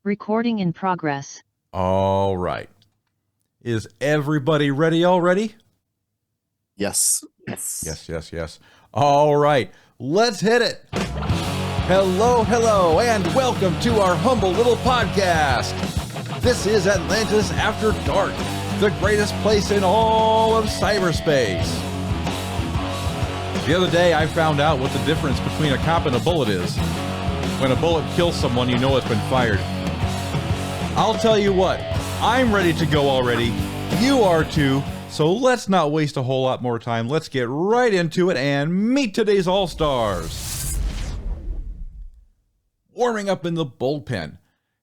Recording in progress. All right. Is everybody ready already? Yes. Yes. All right. Let's hit it. Hello, and welcome to our humble little podcast. This is Atlantis After Dark, the greatest place in all of cyberspace. The other day, I found out what the difference between a cop and a bullet is. When a bullet kills someone, you know it's been fired. I'll tell you what, I'm ready to go already. You are too. So let's not waste a whole lot more time. Let's get right into it and meet today's All-Stars. Warming up in the bullpen.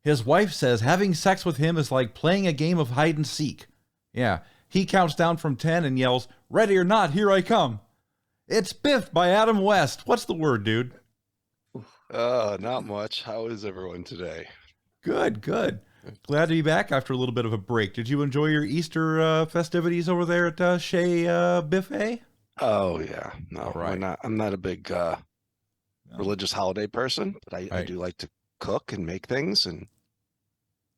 His wife says having sex with him is like playing a game of hide and seek. Yeah, he counts down from 10 and yells, "Ready or not, here I come." It's Biff by Adam West. What's the word, dude? Not much. How is everyone today? Good. Glad to be back after a little bit of a break. Did you enjoy your Easter festivities over there at Chez Buffet? Oh yeah, no, All right. I'm not a big religious holiday person, but I do like to cook and make things. And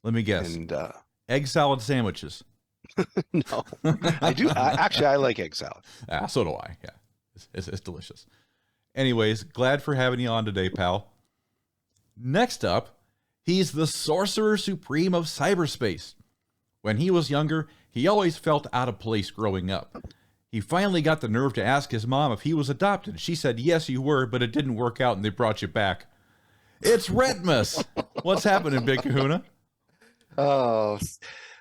let me guess. And egg salad sandwiches. No, I do. I like egg salad. So do I. Yeah, it's delicious. Anyways, glad for having you on today, pal. Next up, he's the Sorcerer Supreme of cyberspace. When he was younger, he always felt out of place growing up. He finally got the nerve to ask his mom if he was adopted. She said, "Yes, you were, but it didn't work out and they brought you back." It's Retpmus. What's happening, Big Kahuna? Oh,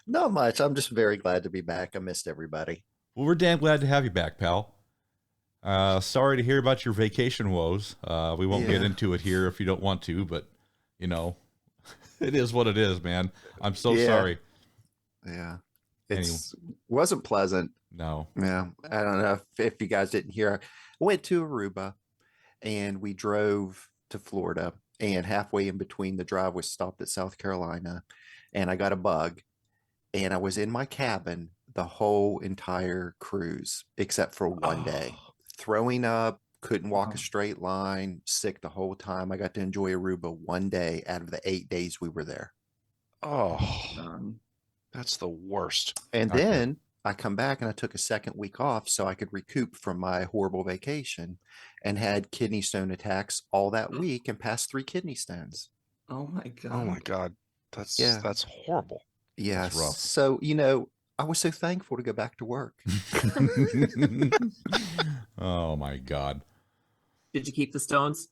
not much. I'm just very glad to be back. I missed everybody. Well, we're damn glad to have you back, pal. Sorry to hear about your vacation woes. We won't get into it here if you don't want to, but, you know, it is what it is, man. I'm so sorry. Yeah. It wasn't pleasant. No. Yeah. I don't know if you guys didn't hear. I went to Aruba and we drove to Florida, and halfway in between the drive we stopped at South Carolina, and I got a bug, and I was in my cabin the whole entire cruise except for one day. Throwing up, couldn't walk a straight line, sick the whole time. I got to enjoy Aruba one day out of the 8 days we were there. That's the worst. And then I come back and I took a second week off so I could recoup from my horrible vacation, and had kidney stone attacks all that week and passed 3 kidney stones. Oh my God. That's horrible. Yes. That's rough. So, I was so thankful to go back to work. Oh my God. Did you keep the stones?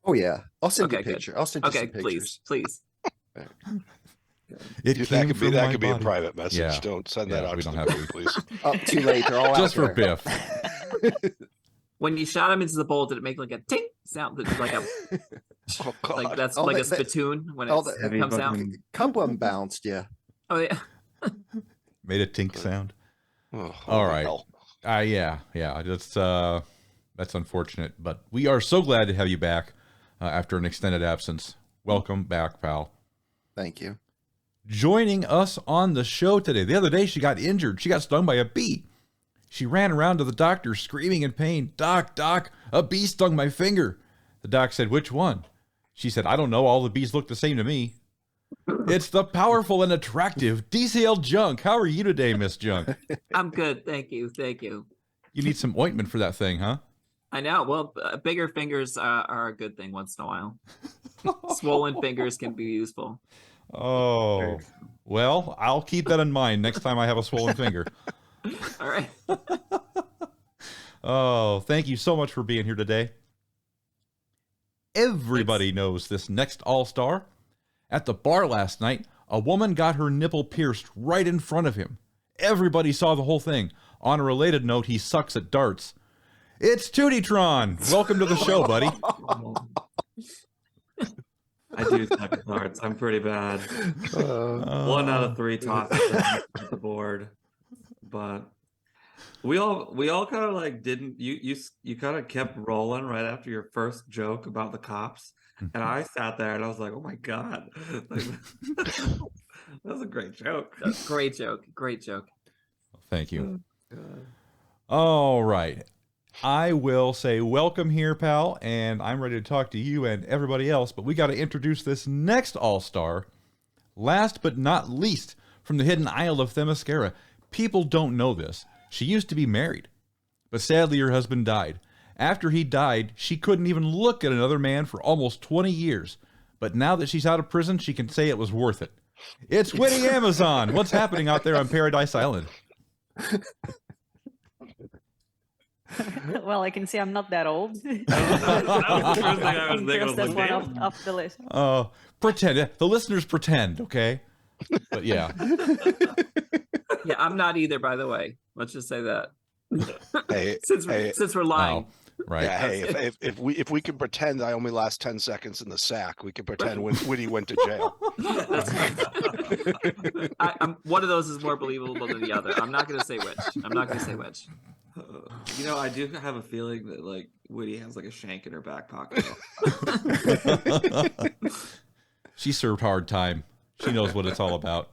Oh yeah. I'll send you a Okay, good. picture. I'll send you some pictures. please. That could be a private message. Yeah. Don't send that out. We to don't the have group, please. Up too late. They're all just out for there. Biff. When you shot him into the bowl, did it make like a ting sound? Like a Oh God. like that's Oh, like a that- spittoon when all it that- comes out? A couple of them bounced, yeah. Oh yeah. Made a tink sound. Oh, All right. hell. Yeah. That's unfortunate, but we are so glad to have you back after an extended absence. Welcome back, pal. Thank you. Joining us on the show today. The other day, she got injured. She got stung by a bee. She ran around to the doctor screaming in pain. "Doc, a bee stung my finger." The doc said, "Which one?" She said, "I don't know. All the bees look the same to me." It's the powerful and attractive DCL Junk. How are you today, Miss Junk? I'm good. Thank you. You need some ointment for that thing, huh? I know. Well, bigger fingers are a good thing once in a while. Swollen fingers can be useful. Oh, well, I'll keep that in mind next time I have a swollen finger. All right. Oh, thank you so much for being here today. Everybody knows this next all-star. At the bar last night, a woman got her nipple pierced right in front of him. Everybody saw the whole thing. On a related note, he sucks at darts. It's Tewty Tang. Welcome to the show, buddy. I do suck at darts. I'm pretty bad. 1 out of 3 tosses at the board, but we all kind of like didn't. You kind of kept rolling right after your first joke about the cops, and I sat there and I was like, "Oh my God, like, that was a great joke." Great joke. Thank you. Oh, God. All right. I will say welcome here, pal, and I'm ready to talk to you and everybody else, but we got to introduce this next all-star. Last but not least, from the hidden isle of Themyscira, people don't know this. She used to be married, but sadly her husband died. After he died, she couldn't even look at another man for almost 20 years. But now that she's out of prison, she can say it was worth it. It's Witty Amazon. What's happening out there on Paradise Island? Well, I can see I'm not that old. That was the first thing I was thinking. I was That's like, one damn. off the list. Pretend. The listeners pretend, okay? But yeah. Yeah, I'm not either, by the way. Let's just say that. Hey, since we're lying. Oh, right. Yeah, hey, if we can pretend I only last 10 seconds in the sack, we can pretend when Witty went to jail. I'm one of those is more believable than the other. I'm not going to say which. You know, I do have a feeling that like Witty has like a shank in her back pocket. She served hard time. She knows what it's all about.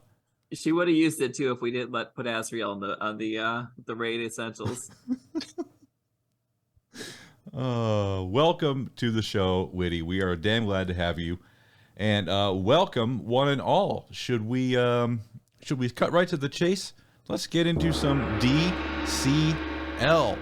She would have used it too if we didn't put Asriel on the raid essentials. Welcome to the show, Witty. We are damn glad to have you, and welcome one and all. Should we cut right to the chase? Let's get into some DCL.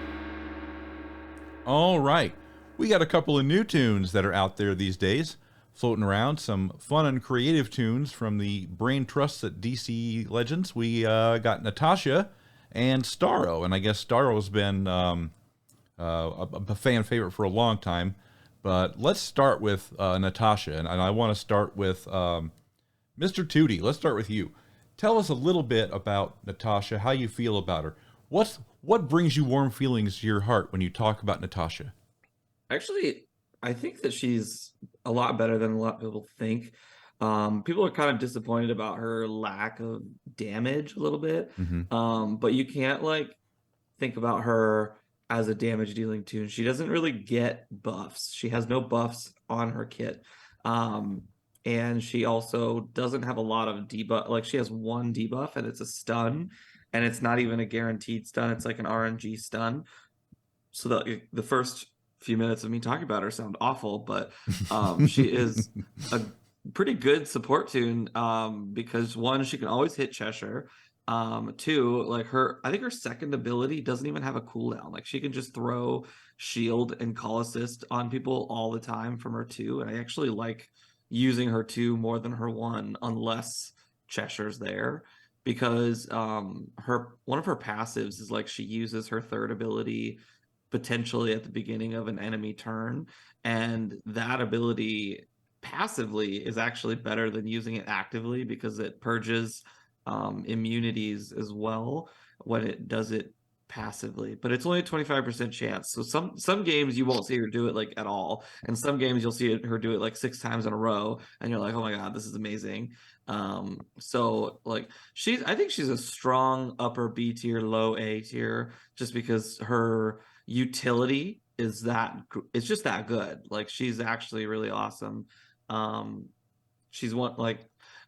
All right, we got a couple of new tunes that are out there these days, floating around. Some fun and creative tunes from the brain trusts at DC Legends. We got Natasha and Starro, and I guess Starro's been a fan favorite for a long time. But let's start with Natasha, and I want to start with Mr. Tewty. Let's start with you. Tell us a little bit about Natasha, how you feel about her. What brings you warm feelings to your heart when you talk about Natasha? Actually, I think that she's a lot better than a lot of people think. People are kind of disappointed about her lack of damage a little bit. Mm-hmm. But you can't like think about her as a damage dealing toon. She doesn't really get buffs. She has no buffs on her kit. And she also doesn't have a lot of debuff. Like she has one debuff and it's a stun, and it's not even a guaranteed stun. It's like an RNG stun. So the first few minutes of me talking about her sound awful, but she is a pretty good support toon because one, she can always hit Cheshire. Two, like I think her second ability doesn't even have a cooldown. Like she can just throw shield and call assist on people all the time from her two, and I actually like using her two more than her one unless Cheshire's there, because one of her passives is like she uses her third ability potentially at the beginning of an enemy turn, and that ability passively is actually better than using it actively because it purges immunities as well when it does it passively, but it's only a 25% chance. So some games you won't see her do it like at all, and some games you'll see her do it like 6 times in a row, and you're like, oh my god, this is amazing. So like I think she's a strong upper B tier, low A tier, just because her utility is it's just that good. Like she's actually really awesome. She's one, like,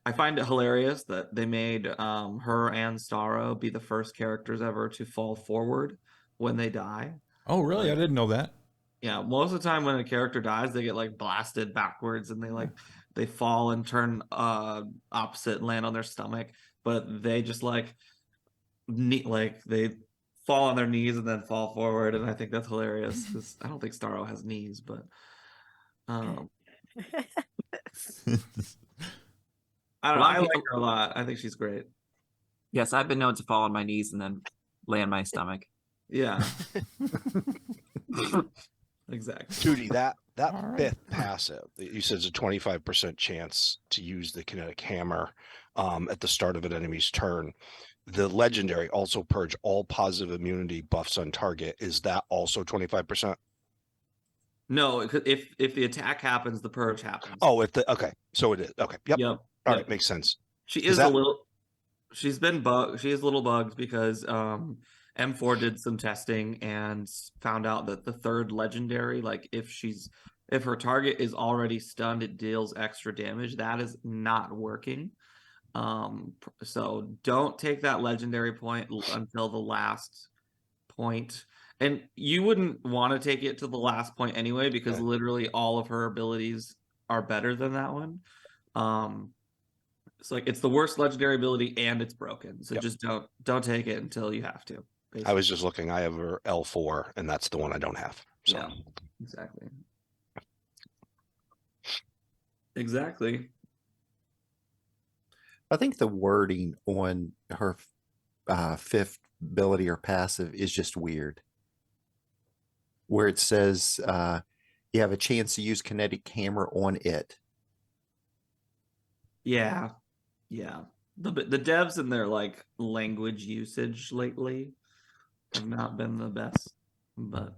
I find it hilarious that they made her and Starro be the first characters ever to fall forward when they die. Oh, really? I didn't know that. Yeah, most of the time when a character dies, they get like blasted backwards and they fall and turn opposite and land on their stomach. But they just like they fall on their knees and then fall forward, and I think that's hilarious because I don't think Starro has knees, but I don't know. I like her a lot. I think she's great. Yes, I've been known to fall on my knees and then lay on my stomach. Yeah. Exactly. Tewty, that fifth passive that you said is a 25% chance to use the kinetic hammer at the start of an enemy's turn. The legendary also purge all positive immunity buffs on target. Is that also 25%? No, if the attack happens, the purge happens. Oh, okay, so it is. Okay, yep. All right, makes sense. She is a little. She's been bugged. She is a little bugged because M4 did some testing and found out that the third legendary, like if her target is already stunned, it deals extra damage. That is not working. So don't take that legendary point until the last point. And you wouldn't want to take it to the last point anyway, because literally all of her abilities are better than that one. It's like it's the worst legendary ability and it's broken. So Yep. just don't take it until you have to. Basically. I was just looking. I have her L4, and that's the one I don't have. So Yeah, exactly. Exactly. I think the wording on her fifth ability or passive is just weird. Where it says you have a chance to use kinetic hammer on it. Yeah. Yeah. The devs and their like language usage lately have not been the best. But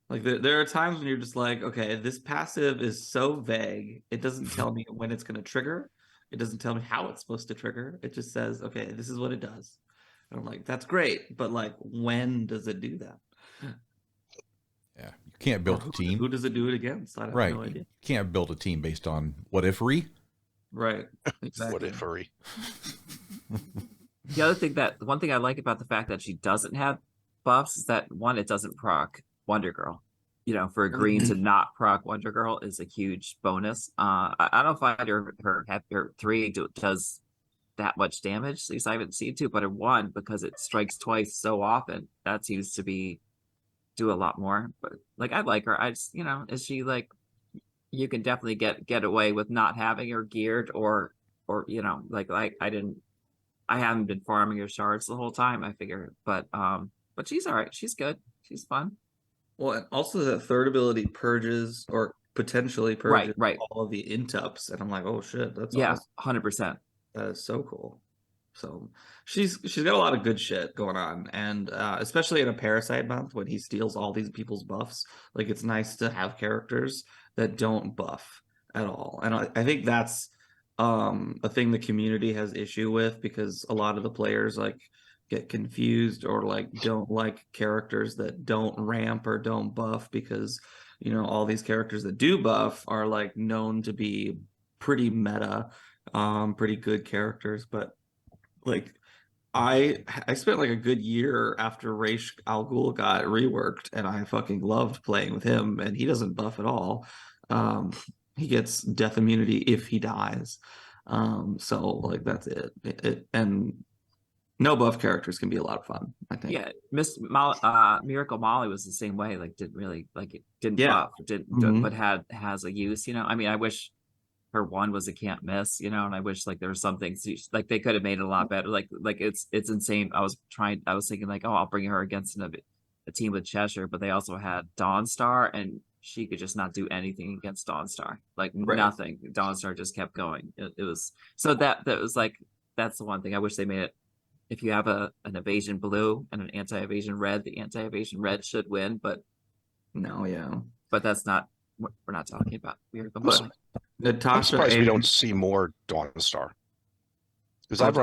like there are times when you're just like, okay, this passive is so vague. It doesn't tell me when it's going to trigger. It doesn't tell me how it's supposed to trigger. It just says, okay, this is what it does. And I'm like, that's great, but like, when does it do that? Yeah, you can't build a team. Who does it do it against? I have Right. no idea. You can't build a team based on what if-ry. Right. Exactly. what if-ry? The one thing I like about the fact that she doesn't have buffs is that one, it doesn't proc Wonder Girl. You know, for a green to not proc Wonder Girl is a huge bonus. I don't find her 3 does that much damage. At least I haven't seen 2, but her 1, because it strikes twice so often, that seems to do a lot more. But like, I like her. I just, you know, is she like, you can definitely get away with not having her geared or you know, like I haven't been farming her shards the whole time, I figure, but she's all right. She's good. She's fun. Well, and also that third ability purges or potentially purges Right. all of the intups, and I'm like, oh shit, that's Yeah, awesome. 100%. That is so cool. So she's got a lot of good shit going on, and especially in a Parasite month when he steals all these people's buffs, like it's nice to have characters that don't buff at all, and I think that's a thing the community has issue with, because a lot of the players like get confused or like don't like characters that don't ramp or don't buff, because you know all these characters that do buff are like known to be pretty meta, pretty good characters. But like I spent like a good year after Raish Al Ghul got reworked, and I fucking loved playing with him, and he doesn't buff at all. He gets death immunity if he dies. So like that's it. And no buff characters can be a lot of fun, I think. Yeah, Miracle Molly was the same way. Like, didn't really like it. Didn't Yeah. buff. But has a use. You know, I mean, I wish her 1 was a can't miss. You know, and I wish like there was something like they could have made it a lot better. Like it's insane. I was thinking like, oh, I'll bring her against a team with Cheshire, but they also had Dawnstar, and she could just not do anything against Dawnstar. Like nothing. Dawnstar just kept going. It was so that was like, that's the one thing I wish they made it. If you have an evasion blue and an anti-evasion red, the anti-evasion red should win, but that's not what we're not talking about. We're I'm Natasha. surprised we don't see more Dawnstar, because I've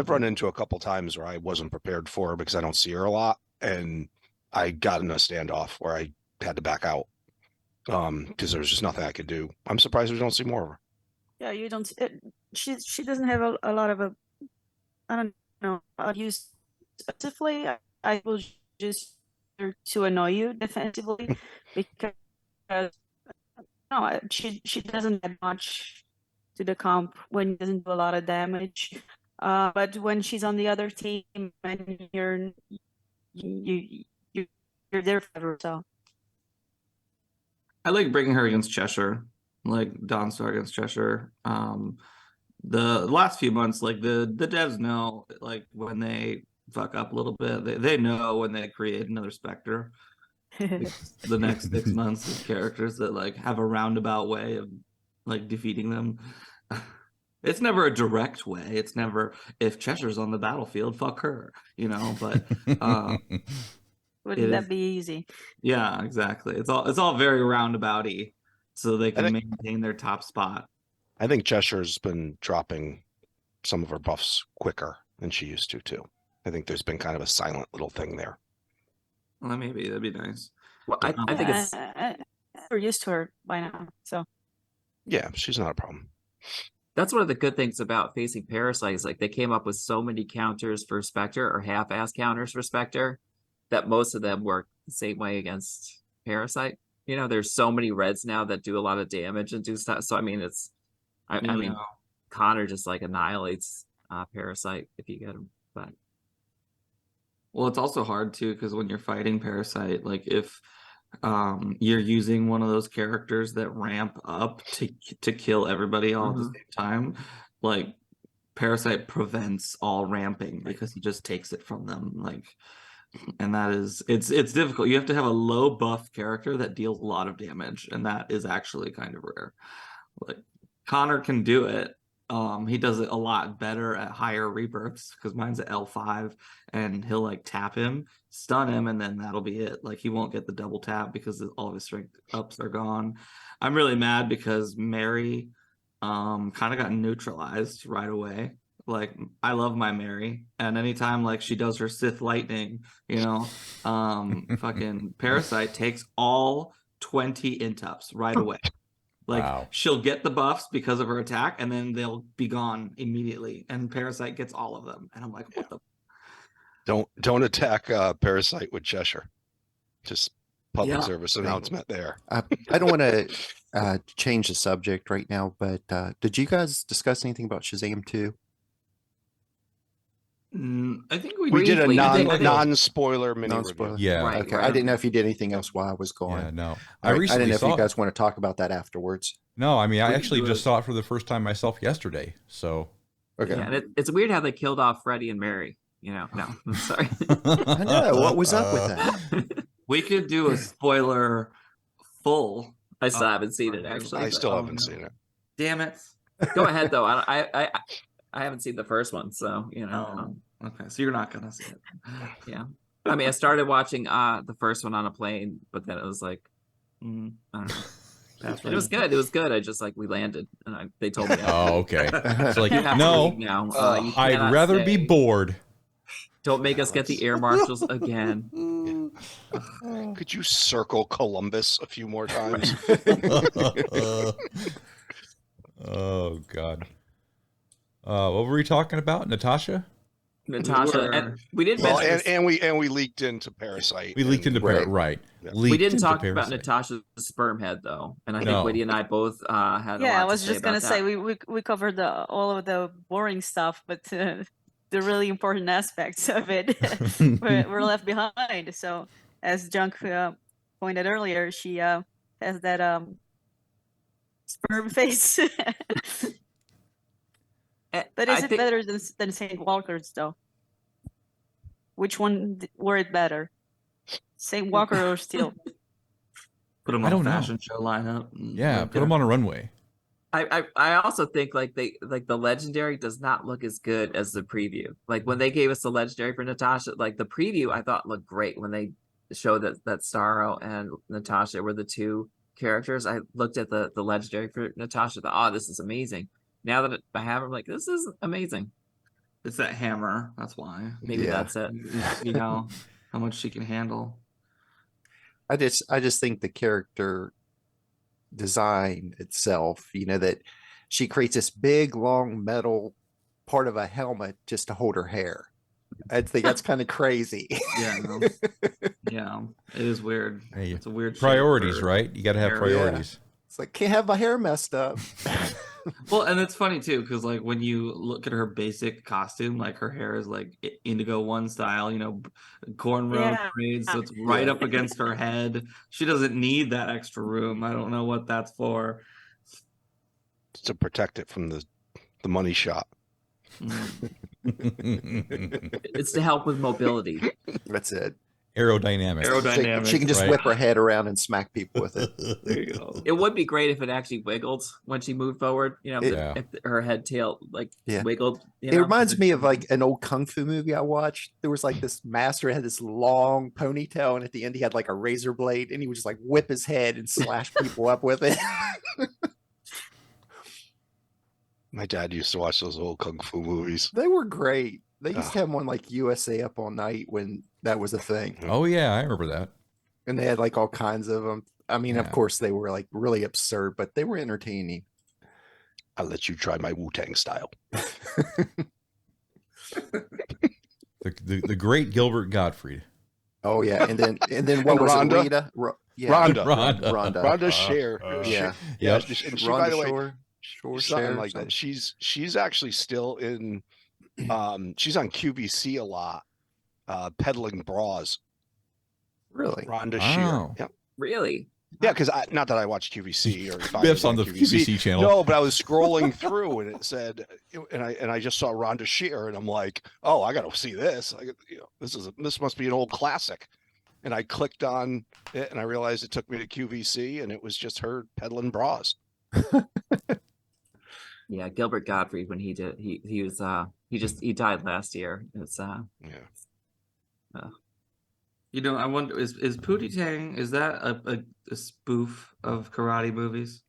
run into a couple times where I wasn't prepared for her because I don't see her a lot, and I got in a standoff where I had to back out because there was just nothing I could do. I'm surprised we don't see more of her. Yeah, you don't. She doesn't have a lot of I don't know. I'll use specifically. I will just to annoy you defensively because no, she doesn't add much to the comp when it doesn't do a lot of damage. But when she's on the other team and you're there forever, so. I like bringing her against Cheshire, like Dawnstar against Cheshire. The last few months, like the devs know, like when they fuck up a little bit, they know when they create another Spectre. The next 6 months of characters that like have a roundabout way of like defeating them. It's never a direct way. It's never, if Cheshire's on the battlefield, fuck her, you know. But wouldn't that be easy? Yeah, exactly. It's all very roundabouty, so they can maintain their top spot. I think Cheshire's been dropping some of her buffs quicker than she used to too. I think there's been kind of a silent little thing there. Well, maybe that'd be nice. Well, I think it's we're used to her by now, so yeah, she's not a problem. That's one of the good things about facing Parasites. Like they came up with so many counters for Spectre, or half-ass counters for Spectre, that most of them work the same way against Parasite. You know, there's so many reds now that do a lot of damage and do stuff. So I mean, I mean, Connor just like annihilates Parasite if you get him. But Well, it's also hard too because when you're fighting Parasite, like if you're using one of those characters that ramp up to kill everybody all at the same time, like Parasite prevents all ramping because he just takes it from them. Like, and that is it's difficult. You have to have a low buff character that deals a lot of damage, and that is actually kind of rare. Like Connor can do it. He does it a lot better at higher rebirths because mine's at L5, and he'll like tap him, stun him, and then that'll be it. Like he won't get the double tap because all of his strength ups are gone. I'm really mad because Mary kind of got neutralized right away. Like I love my Mary, and anytime like she does her Sith lightning, you know, fucking Parasite takes all 20 intups right away. Like Wow. she'll get the buffs because of her attack, and then they'll be gone immediately. And Parasite gets all of them, and I'm like, what the? Don't attack Parasite with Cheshire. Just public Yeah. service announcement there. I don't want to change the subject right now, but did you guys discuss anything about Shazam 2? I think we We did a briefly- I think- non-spoiler mini Non-spoiler? review. Yeah. Right, Okay, right. I didn't know if you did anything else while I was gone. Yeah, no. All I right, I recently didn't know if saw you guys want to talk about that afterwards. No, I mean, I We can actually do just it. saw it for the first time myself yesterday. So Okay. yeah, and it's weird how they killed off Freddie and Mary. You know, no, I'm sorry. I know. What was up with that? We could do a spoiler full. I still haven't seen it actually. I but- still haven't seen it. Damn it. Go ahead though. I haven't seen the first one, so you know. Okay, so you're not gonna see it. Yeah. I mean, I started watching the first one on a plane, but then it was like, I don't know. It was good. It was good. I just like we landed, and they told me. Oh, okay. It's like, You have to no, leave now. You I'd cannot rather be stay. bored. Don't make us get the air marshals again. Could you circle Columbus a few more times? Oh God. What were we talking about, Natasha? Natasha, and we didn't Well, mention this- and we leaked into Parasite. We leaked into Right. right. Yeah. we Leaked didn't into talk about Parasite. Natasha's sperm head though, and I No. think Witty and I both had. Yeah, I a lot was to just gonna about say that. we covered all of the boring stuff, but the really important aspects of it were left behind. So, as Junk pointed earlier, she has that sperm face. But is I it think- better than Saint Walker's though? Which one were it better, Saint Walker or Steel? Put them I on don't a know. fashion show lineup. Yeah, put them on a runway. I also think like the legendary does not look as good as the preview. Like when they gave us the legendary for Natasha, like the preview I thought looked great when they showed that Starro and Natasha were the two characters. I looked at the legendary for Natasha, thought, oh, this is amazing. Now that I have, I'm like, this is amazing. It's that hammer. That's why. Maybe Yeah. that's it. You see how much she can handle. I just think the character design itself, that she creates this big long metal part of a helmet just to hold her hair. I think that's kind of crazy. Yeah, no. Yeah, it is weird. Hey, It's a weird shape priorities, for- right? You got to have hair. priorities. It's like, can't have my hair messed up. Well, and it's funny too, because like when you look at her basic costume, like her hair is like Indigo One style, cornrow Yeah. braids, so it's right Yeah. up against her head. She doesn't need that extra room. I don't know what that's for. To protect it from the money shot. Mm. It's to help with mobility. That's it. Aerodynamic. She can just right. whip her head around and smack people with it. There you go. It would be great if it actually wiggled when she moved forward. Yeah. If her head tail like Yeah. wiggled. It reminds me of like an old kung fu movie I watched. There was like this master had this long ponytail, and at the end he had like a razor blade, and he would just like whip his head and slash people up with it. My dad used to watch those old kung fu movies. They were great. They used to have them on like USA Up All Night when that was a thing, Oh yeah, I remember that. and they had like all kinds of them. I mean, Yeah. of course they were like really absurd, but they were entertaining. I'll let you try my Wu-Tang style. The great Gilbert Gottfried. Oh yeah, and then what And was Rhonda? it? Rita? Yeah, Rhonda. Rhonda. Rhonda. Rhonda Shear. Yeah. Yeah. Yep. And she, Rhonda by the way, Shore. Sure, something share like that. She's actually still in. She's on QVC a lot, peddling bras. Really? Rhonda Shear. Wow. Yep. Really? Yeah, because not that I watch QVC or if I Biff's was on the QVC channel. No, but I was scrolling through and it said, and I just saw Rhonda Shear and I'm like, oh, I got to see this. This must be an old classic. And I clicked on it and I realized it took me to QVC and it was just her peddling bras. Yeah, Gilbert Gottfried when he died last year. It's Yeah. I wonder is Pootie Tang, is that a spoof of karate movies?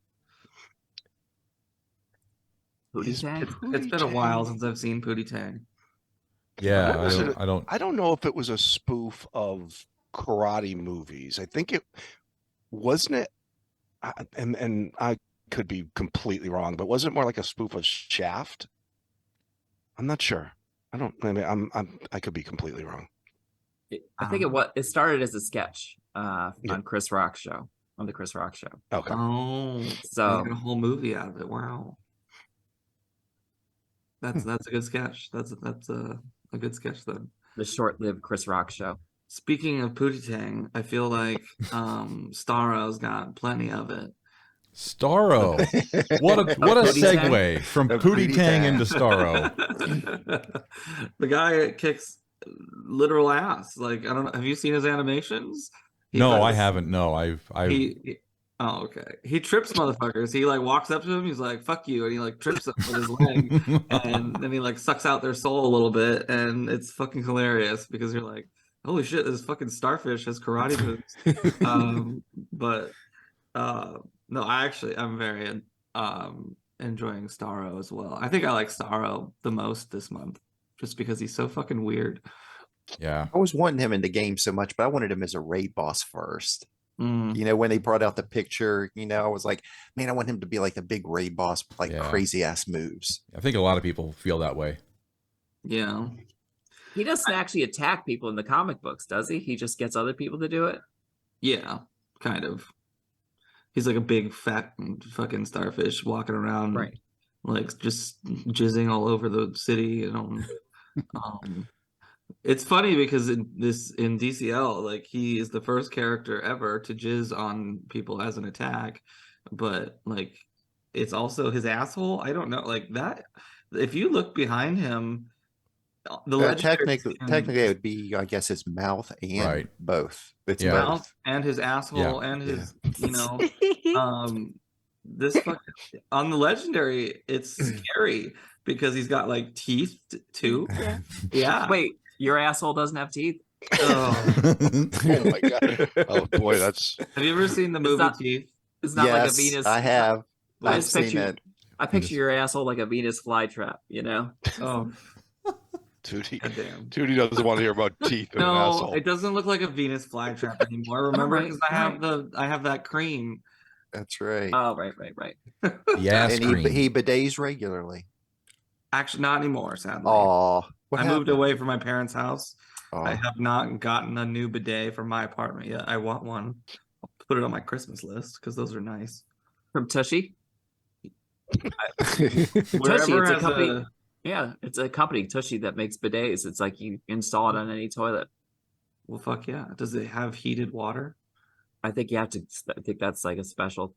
Pootie Tang? It's been a while since I've seen Pootie Tang. Yeah, I don't know if it was a spoof of karate movies. I think it wasn't it, and I could be completely wrong, but wasn't it more like a spoof of Shaft? I'm not sure. I could be completely wrong. I think it started as a sketch on Chris Rock's show, on the Chris Rock show. Okay. Oh, so a whole movie out of it. Wow. That's a good sketch. That's a good sketch then. The short-lived Chris Rock show. Speaking of Pootie Tang, I feel like Starro's got plenty of it. Starro. What a Pootie segue Tang? from The Pootie Pootie Tang Tang. into Starro. The guy kicks literal ass. Like, I don't know. Have you seen his animations? No, I haven't. No, I've Oh, okay. He trips motherfuckers. He like walks up to him. He's like, "Fuck you," and he like trips them with his leg, and then he like sucks out their soul a little bit, and it's fucking hilarious because you're like, "Holy shit, this fucking starfish has karate moves." But no, I'm very enjoying Starro as well. I think I like Starro the most this month, just because he's so fucking weird. yeah. I was wanting him in the game so much, but I wanted him as a raid boss first. Mm. You know, when they brought out the picture, I was like, man, I want him to be like the big raid boss with like Yeah. crazy ass moves. I think a lot of people feel that way. Yeah. He doesn't actually attack people in the comic books, does he? He just gets other people to do it. Yeah, kind of. He's like a big fat fucking starfish walking around, Right. like just jizzing all over the city. It's funny because in DCL, like he is the first character ever to jizz on people as an attack, but like it's also his asshole. I don't know, like that. If you look behind him, Technically, it would be, I guess, his mouth and Right. both. It's Yeah. both. mouth and his asshole and his, this fucking, on the legendary, it's scary because he's got like teeth too. Yeah. Yeah. Wait, your asshole doesn't have teeth? Oh. Oh my god. Oh boy, that's Have you ever seen the movie not- Teeth? It's not like a Yes, Venus. I have. I I've just seen picture, it. I picture your asshole like a Venus flytrap, Oh, Tewty. goddamn. Tewty doesn't want to hear about teeth in an No, asshole. it doesn't look like a Venus flytrap anymore. Remember, Alright, because I have that cream. That's right. Oh, right. Yeah, and screen. he bidets regularly. Actually, not anymore, sadly. Oh, I moved away from my parents' house. Oh, I have not gotten a new bidet for my apartment yet. I want one. I'll put it on my Christmas list because those are nice. From Tushy? Wherever it's a has company. Yeah, it's a company, Tushy, that makes bidets. It's like you install it on any toilet. Well, fuck yeah. Does it have heated water? I think you have to. I think that's like a special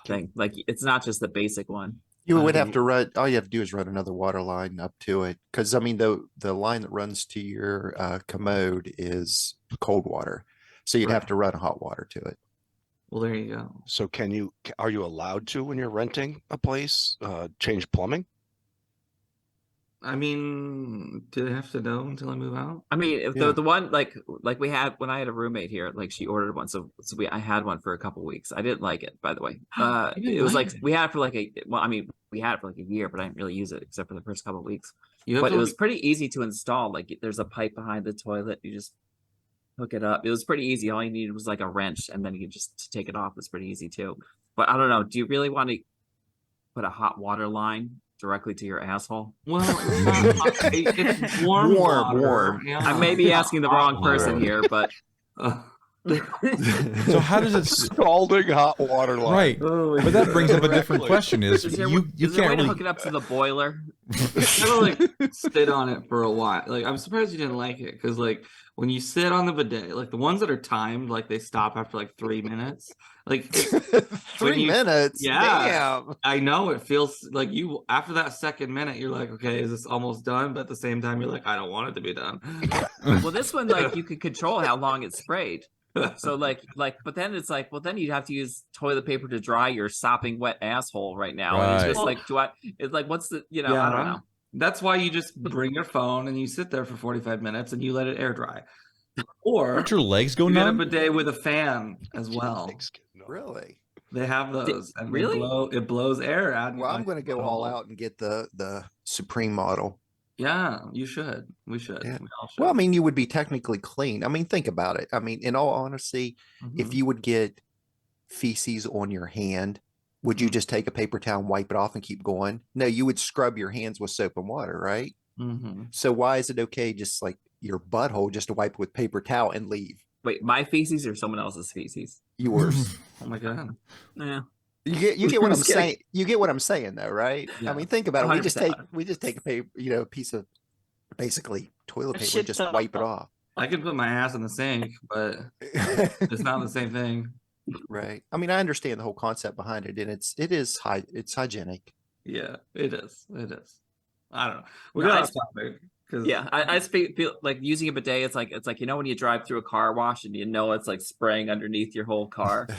thing. Like it's not just the basic one. you would have to run. All you have to do is run another water line up to it, because I mean the line that runs to your commode is cold water, so you'd have Right. to run hot water to it. Well, there you go. So are you allowed to, when you're renting a place, change plumbing? I mean, do they have to know until I move out? I mean, if Yeah. the one like we had when I had a roommate here, like she ordered one, so I had one for a couple weeks. I didn't like it, by the way. You didn't It was like like it? we had it for like we had it for like a year, but I didn't really use it except for the first couple of weeks. You have But to it was pretty easy to install. Like there's a pipe behind the toilet, you just hook it up. It was pretty easy. All you needed was like a wrench, and then you just take it off. It's pretty easy too. But I don't know. Do you really want to put a hot water line directly to your asshole? Well, it's not hot. It's warm Warm, water. warm. Yeah. I may be asking the Hot wrong person water. here, but So how does it scalding hot water line? Right, Oh, but that brings up a different Exactly. question: is Is there, you is there a way can't to really hook it up to the boiler? Kind of like sit on it for a while. Like I'm surprised you didn't like it because like when you sit on the bidet, like the ones that are timed, like they stop after like 3 minutes. Like when 3 minutes. yeah, Damn. I know it feels like you after that second minute, you're like, okay, is this almost done? But at the same time, you're like, I don't want it to be done. Well, this one, like, you could control how long it's sprayed. So, but then it's like, well, then you'd have to use toilet paper to dry your sopping wet asshole right now. And it's Right. just like, it's like, what's the, I don't know. That's why you just bring your phone and you sit there for 45 minutes and you let it air dry. Or Aren't your legs go you get a numb? bidet with a fan as well. Really? They have those, and really? it blows air out. Well, I'm going to go all out and get the Supreme model. Yeah, you should. We should. Yeah. We all should. Well, I mean, you would be technically clean. I mean, think about it. I mean, in all honesty, if you would get feces on your hand, would you just take a paper towel and wipe it off and keep going? No, you would scrub your hands with soap and water, right? So why is it okay just like your butthole just to wipe with paper towel and leave? Wait, my feces or someone else's feces? Yours. Oh my god. Yeah. You get what I'm I'm kidding. saying. You get what I'm saying, though, right? Yeah. I mean, think about it. We 100%. just take a paper, piece of basically toilet A paper, shit and just ton. wipe it off. I could put my ass in the sink, but it's not the same thing. Right. I mean, I understand the whole concept behind it, and it's hygienic. Yeah, it is. It is. I don't know. We No, got I- off topic. Yeah, I just feel like using a bidet. It's like when you drive through a car wash and it's like spraying underneath your whole car. And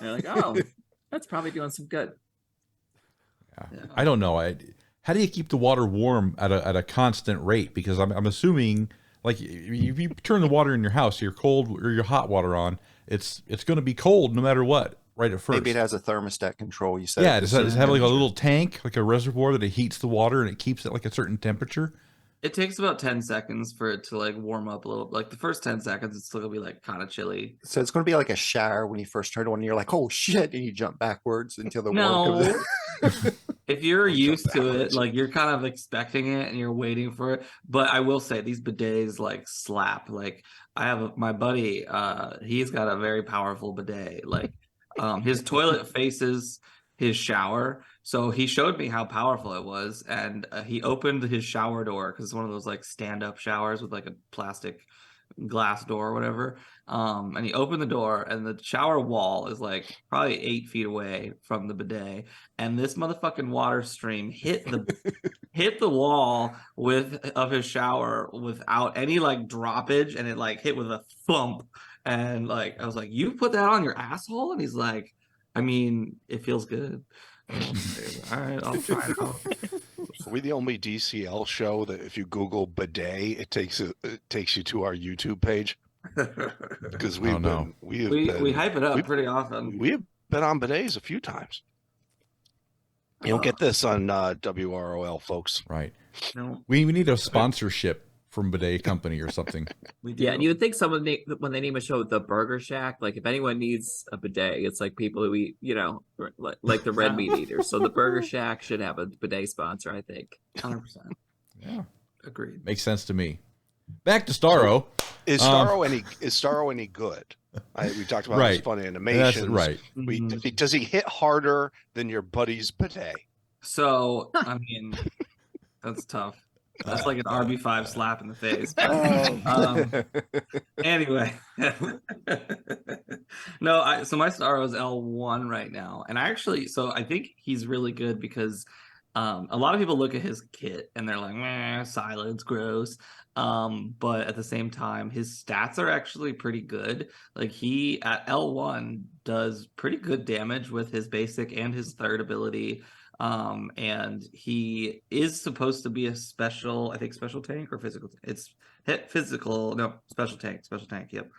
you're like, oh, that's probably doing some good. Yeah. I don't know. How do you keep the water warm at a constant rate? Because I'm assuming, like, if you turn the water in your house, your cold or your hot water on, it's going to be cold no matter what. Right at first. Maybe it has a thermostat control. You said. Yeah. Does it have like a little tank, like a reservoir that it heats the water and it keeps it like a certain temperature? It takes about 10 seconds for it to like warm up a little. Like the first 10 seconds, it's still gonna be like kind of chilly. So it's going to be like a shower when you first turn it on. And you're like, oh shit, and you jump backwards until the water No. comes in. If you're used to it, backwards. like you're kind of expecting it and you're waiting for it. But I will say these bidets like slap. Like I have my buddy, he's got a very powerful bidet. Like his toilet faces his shower. So he showed me how powerful it was, and he opened his shower door because it's one of those like stand-up showers with like a plastic glass door or whatever. And he opened the door, and the shower wall is like probably 8 feet away from the bidet, and this motherfucking water stream hit the wall of his shower without any like droppage, and it like hit with a thump. And like I was like, "You put that on your asshole?" And he's like, "I mean, it feels good." All right, I'll try it out. Are we the only DCL show that if you Google bidet, it takes you to our YouTube page? Because we hype it up pretty often. We have been on bidets a few times. You don't get this on WROL, folks. Right. No, We need a sponsorship from bidet company or something. we do. Yeah, and you would think someone when they name a show the Burger Shack, like if anyone needs a bidet, it's like people who eat, like the red meat eaters. So the Burger Shack should have a bidet sponsor, I think. 100%. Yeah. Agreed. Makes sense to me. Back to Starro. Is Starro any good? We talked about his funny animations. That's right. Does he hit harder than your buddy's bidet? So, I mean, that's tough. That's like an RB5 slap in the face. Anyway, no, so my Starro is L1 right now, and I think he's really good because a lot of people look at his kit and they're like, meh, silence, gross. But at the same time, his stats are actually pretty good. Like he at L1 does pretty good damage with his basic and his third ability. And he is supposed to be a special tank or physical. It's special tank. Yep.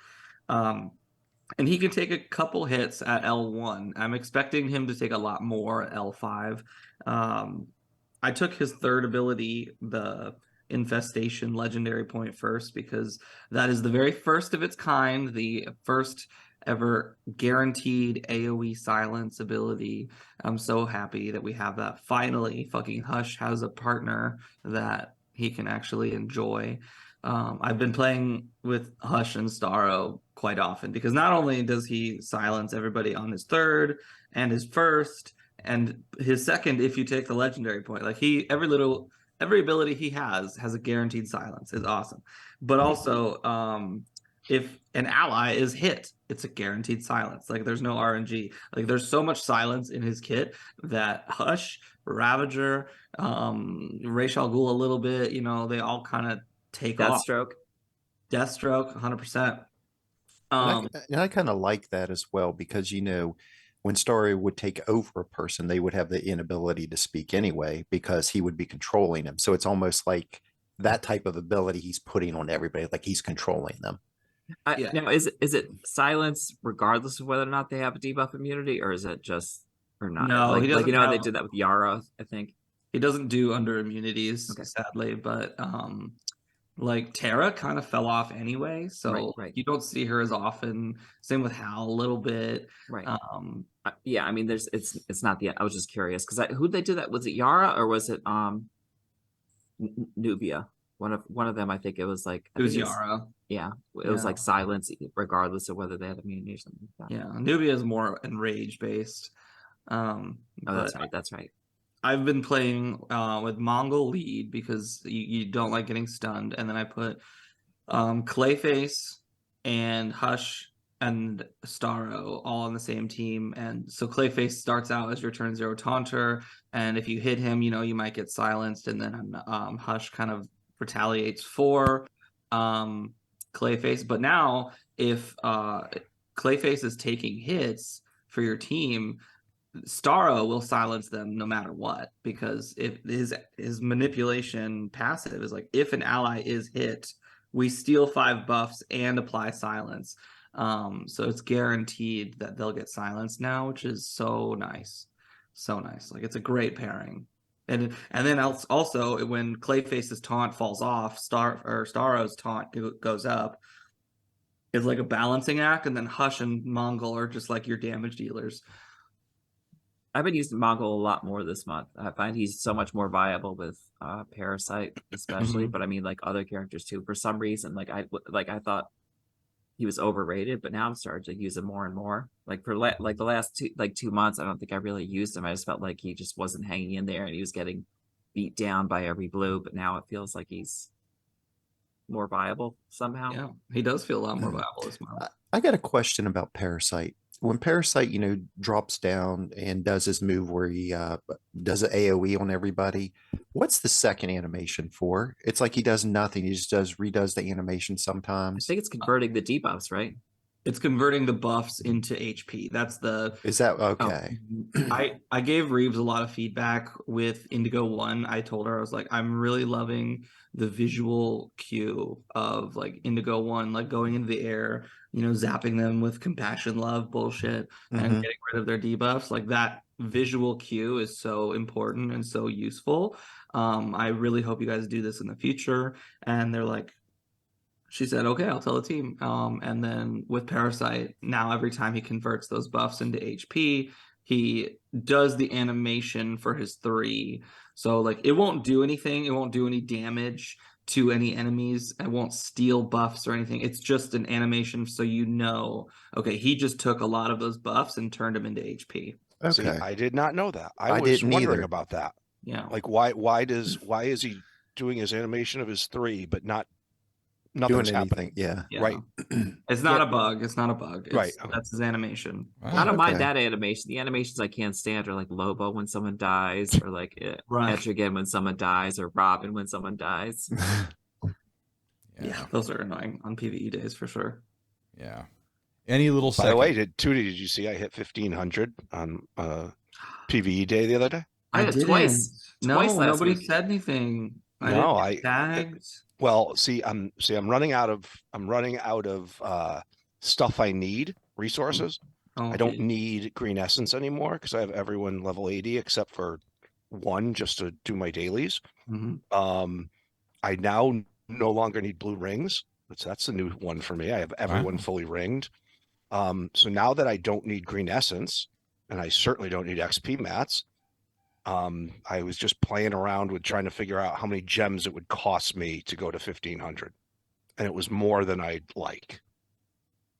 And he can take a couple hits at L1. I'm expecting him to take a lot more at L5. I took his third ability, the Infestation legendary point first, because that is the very first of its kind, the first ever guaranteed AoE silence ability. I'm so happy that we have that. Finally, fucking Hush has a partner that he can actually enjoy. I've been playing with Hush and Starro quite often because not only does he silence everybody on his third and his first and his second, if you take the legendary point, like every ability he has a guaranteed silence. Is awesome. But also, if an ally is hit, it's a guaranteed silence. Like there's no RNG. Like there's so much silence in his kit that Hush, Ravager, Ra's al Ghul a little bit, you know, they all kind of take off. Deathstroke, 100%. And I kind of like that as well because, you know, when Starro would take over a person, they would have the inability to speak anyway because he would be controlling them. So it's almost like that type of ability he's putting on everybody, like he's controlling them. Now, is it silence regardless of whether or not they have a debuff immunity, or is it just or not? No, like, he doesn't you know, have... they did that with Yara, I think. He doesn't do under immunities, sadly, but like Terra kind of fell off anyway, so you don't see her as often. Same with Hal a little bit. Right. Yeah, I mean, it's not the. I was just curious because who'd they do that? Was it Yara or was it Nubia? One of them, I think it was like. It was Yara. Yeah, it was like silence regardless of whether they had immunity or something like that. Yeah, Nubia is more enrage based. That's right. I've been playing with Mongol lead because you don't like getting stunned, and then I put Clayface and Hush and Starro all on the same team, and so Clayface starts out as your turn 0 taunter, and if you hit him, you know, you might get silenced, and then Hush kind of retaliates for Clayface. But now if Clayface is taking hits for your team, Starro will silence them no matter what, because if his manipulation passive is like, if an ally is hit, we steal 5 buffs and apply silence. So it's guaranteed that they'll get silenced now, which is so nice. Like it's a great pairing. And then also when Clayface's taunt falls off, Starro's taunt goes up. It's like a balancing act, and then Hush and Mongol are just like your damage dealers. I've been using Mongol a lot more this month. I find he's so much more viable with Parasite, especially. But I mean, like other characters too. For some reason, I thought he was overrated, but now I'm starting to use him more and more. Like for the last 2 months, I don't think I really used him. I just felt like he just wasn't hanging in there, and he was getting beat down by every blue. But now it feels like he's more viable somehow. Yeah, he does feel a lot more viable this month. I got a question about Parasite. When Parasite, you know, drops down and does his move where he does an AoE on everybody, what's the second animation for? It's like he does nothing. He just redoes the animation sometimes. I think it's converting the debuffs, right? It's converting the buffs into HP. Is that okay? I gave Reeves a lot of feedback with Indigo 1. I told her, I was like, I'm really loving the visual cue of like Indigo 1, like going into the air, you know, zapping them with compassion love bullshit and getting rid of their debuffs. Like that visual cue is so important and so useful. I really hope you guys do this in the future. And they're like, she said, okay, I'll tell the team. And then with Parasite, now every time he converts those buffs into HP, he does the animation for his 3. So like it won't do anything. It won't do any damage to any enemies. It won't steal buffs or anything. It's just an animation, so you know, okay, he just took a lot of those buffs and turned them into HP. Okay. See, I did not know that. I was wondering about that. Yeah. Like why is he doing his animation of his 3 but nothing's happening? Yeah. Right. It's not a bug. It's not a bug. Right. That's his animation. I don't mind that animation. The animations I can't stand are like Lobo when someone dies, or like Etrigan when someone dies, or Robin when someone dies. Yeah, those are annoying on PvE days for sure. Yeah. Any little By the way, Tewty, did you see I hit 1500 on PvE day the other day? I did twice. Nobody said anything. I tagged. Well, I'm running out of stuff I need, resources. I don't need green essence anymore because I have everyone level 80 except for 1 just to do my dailies. I now no longer need blue rings. That's a new one for me. I have everyone fully ringed. So now that I don't need green essence, and I certainly don't need XP mats, I was just playing around with trying to figure out how many gems it would cost me to go to 1500. and it was more than I'd like.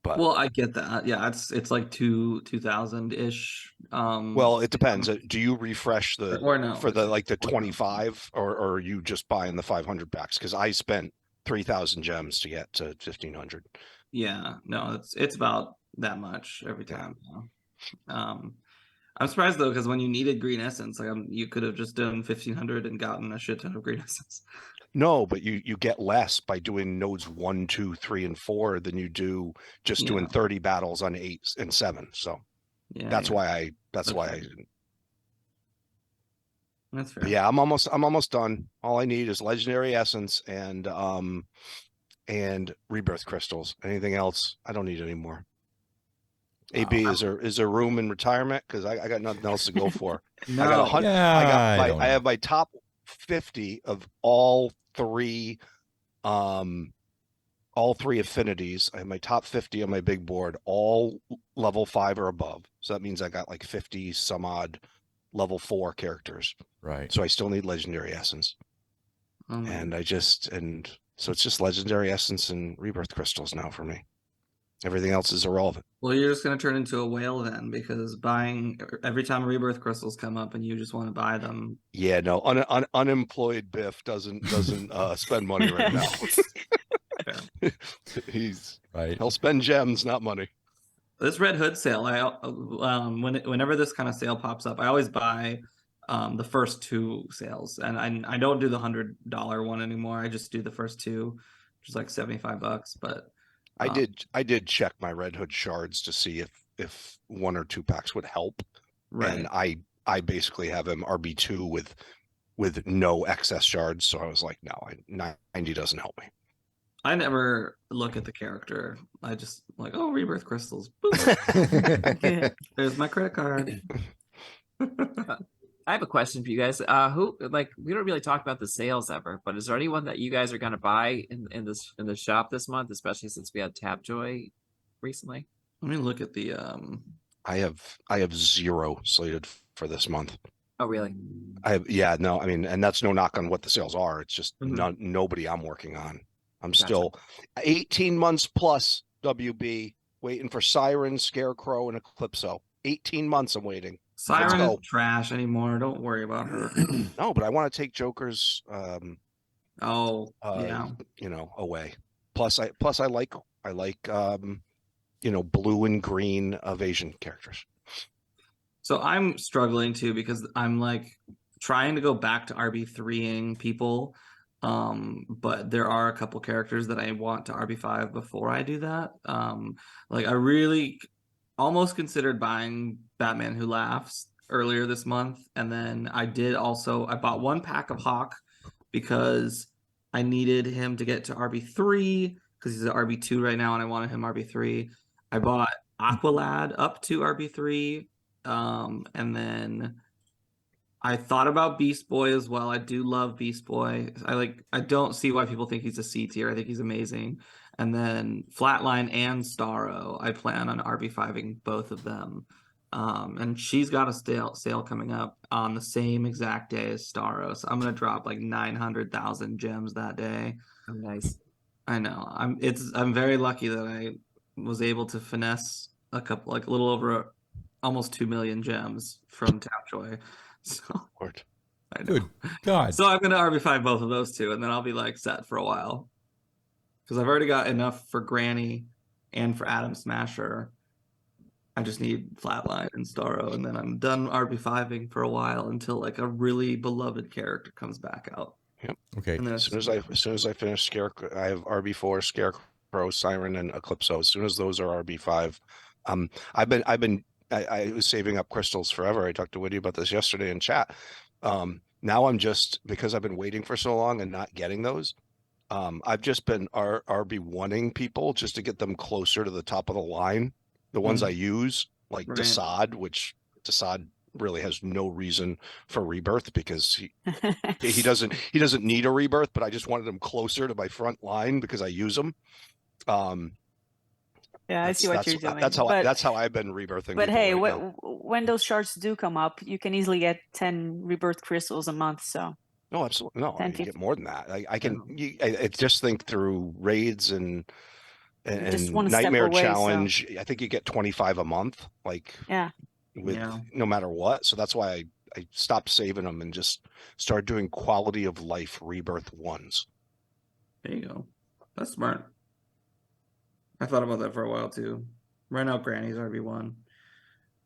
But Well, I get that. Yeah, it's like 2000 ish. well, it depends. Do you refresh the or no for the like the or no. 25, or are you just buying the 500 packs? Because I spent 3,000 gems to get to 1,500. Yeah, no, it's about that much every time. I'm surprised though, because when you needed green essence, like you could have just done 1,500 and gotten a shit ton of green essence. No, but you get less by doing nodes 1, 2, 3, and 4 than you do just doing 30 battles on 8 and 7. So Yeah, that's why I That's didn't. That's fair. But yeah, I'm almost done. All I need is legendary essence and rebirth crystals. Anything else, I don't need anymore. AB, is there room in retirement? Because I got nothing else to go for. No. I got 100. Yeah, I have my top 50 of all three affinities. I have my top 50 on my big board, all level 5 or above. So that means I got like 50 some odd level 4 characters. Right. So I still need legendary essence. And so it's just legendary essence and rebirth crystals now for me. Everything else is irrelevant. Well, you're just gonna turn into a whale then, because buying every time rebirth crystals come up and you just want to buy them. Yeah, no, unemployed Biff doesn't spend money right now. He's right. He'll spend gems, not money. This Red Hood sale, whenever this kind of sale pops up, I always buy the first 2 sales, and I don't do the $100 one anymore. I just do the first 2, which is like $75. But I did check my Red Hood shards to see if 1 or 2 packs would help, right. And I basically have him RB2 with no excess shards, so I was like, no, 90 doesn't help me. I never look at the character. I just like, oh, rebirth crystals. There's my credit card. I have a question for you guys. Who, like, we don't really talk about the sales ever, but is there anyone that you guys are gonna buy in the shop this month, especially since we had Tapjoy recently? Let me look at the I have 0 slated for this month. Oh, really? And that's no knock on what the sales are. It's just nobody I'm working on. I'm still 18 months plus WB waiting for Siren, Scarecrow, and Eclipso. 18 months I'm waiting. Siren is trash anymore. Don't worry about her. No, but I want to take Joker's away. Plus I like blue and green of Asian characters. So I'm struggling too, because I'm like trying to go back to RB3ing people. But there are a couple characters that I want to RB5 before I do that. Like I really almost considered buying Batman Who Laughs earlier this month, and then I bought 1 pack of Hawk because I needed him to get to RB3 because he's at RB2 right now, and I wanted him RB3. I bought Aqualad up to RB3, and then I thought about Beast Boy as well. I do love Beast Boy. I don't see why people think he's a C tier. I think he's amazing. And then Flatline and Starro, I plan on RB5ing both of them. And she's got a sale coming up on the same exact day as Starro. So I'm gonna drop like 900,000 gems that day. Oh, nice. I know. I'm very lucky that I was able to finesse a couple, like a little over almost 2 million gems from Tapjoy. So I know. Good God. So I'm gonna RB5 both of those 2, and then I'll be like set for a while. Because I've already got enough for Granny and for Atom Smasher. I just need Flatline and Starro, and then I'm done RB5ing for a while until like a really beloved character comes back out. Yep. Okay. As soon as I finish Scarecrow, I have RB4, Scarecrow, Siren, and Eclipso. As soon as those are RB5, I was saving up crystals forever. I talked to Witty about this yesterday in chat. Now I'm just, because I've been waiting for so long and not getting those, I've just been RB1ing people just to get them closer to the top of the line. The ones I use, like Right. Desaad, which Desaad really has no reason for rebirth because he doesn't need a rebirth, but I just wanted him closer to my front line because I use him. Yeah, I see what you're doing. That's how I've been rebirthing. But hey, right now. when those shards do come up, you can easily get 10 rebirth crystals a month. So No, absolutely. No, 10, you get 15. more than that. I just think through raids and just one step Nightmare away, so- Challenge, I think you get 25 a month, like Yeah. with Yeah. no matter what. So that's why I stopped saving them and just started doing quality of life rebirth ones. There you go. That's smart. I thought about that for a while too. Right now, Granny's RB1.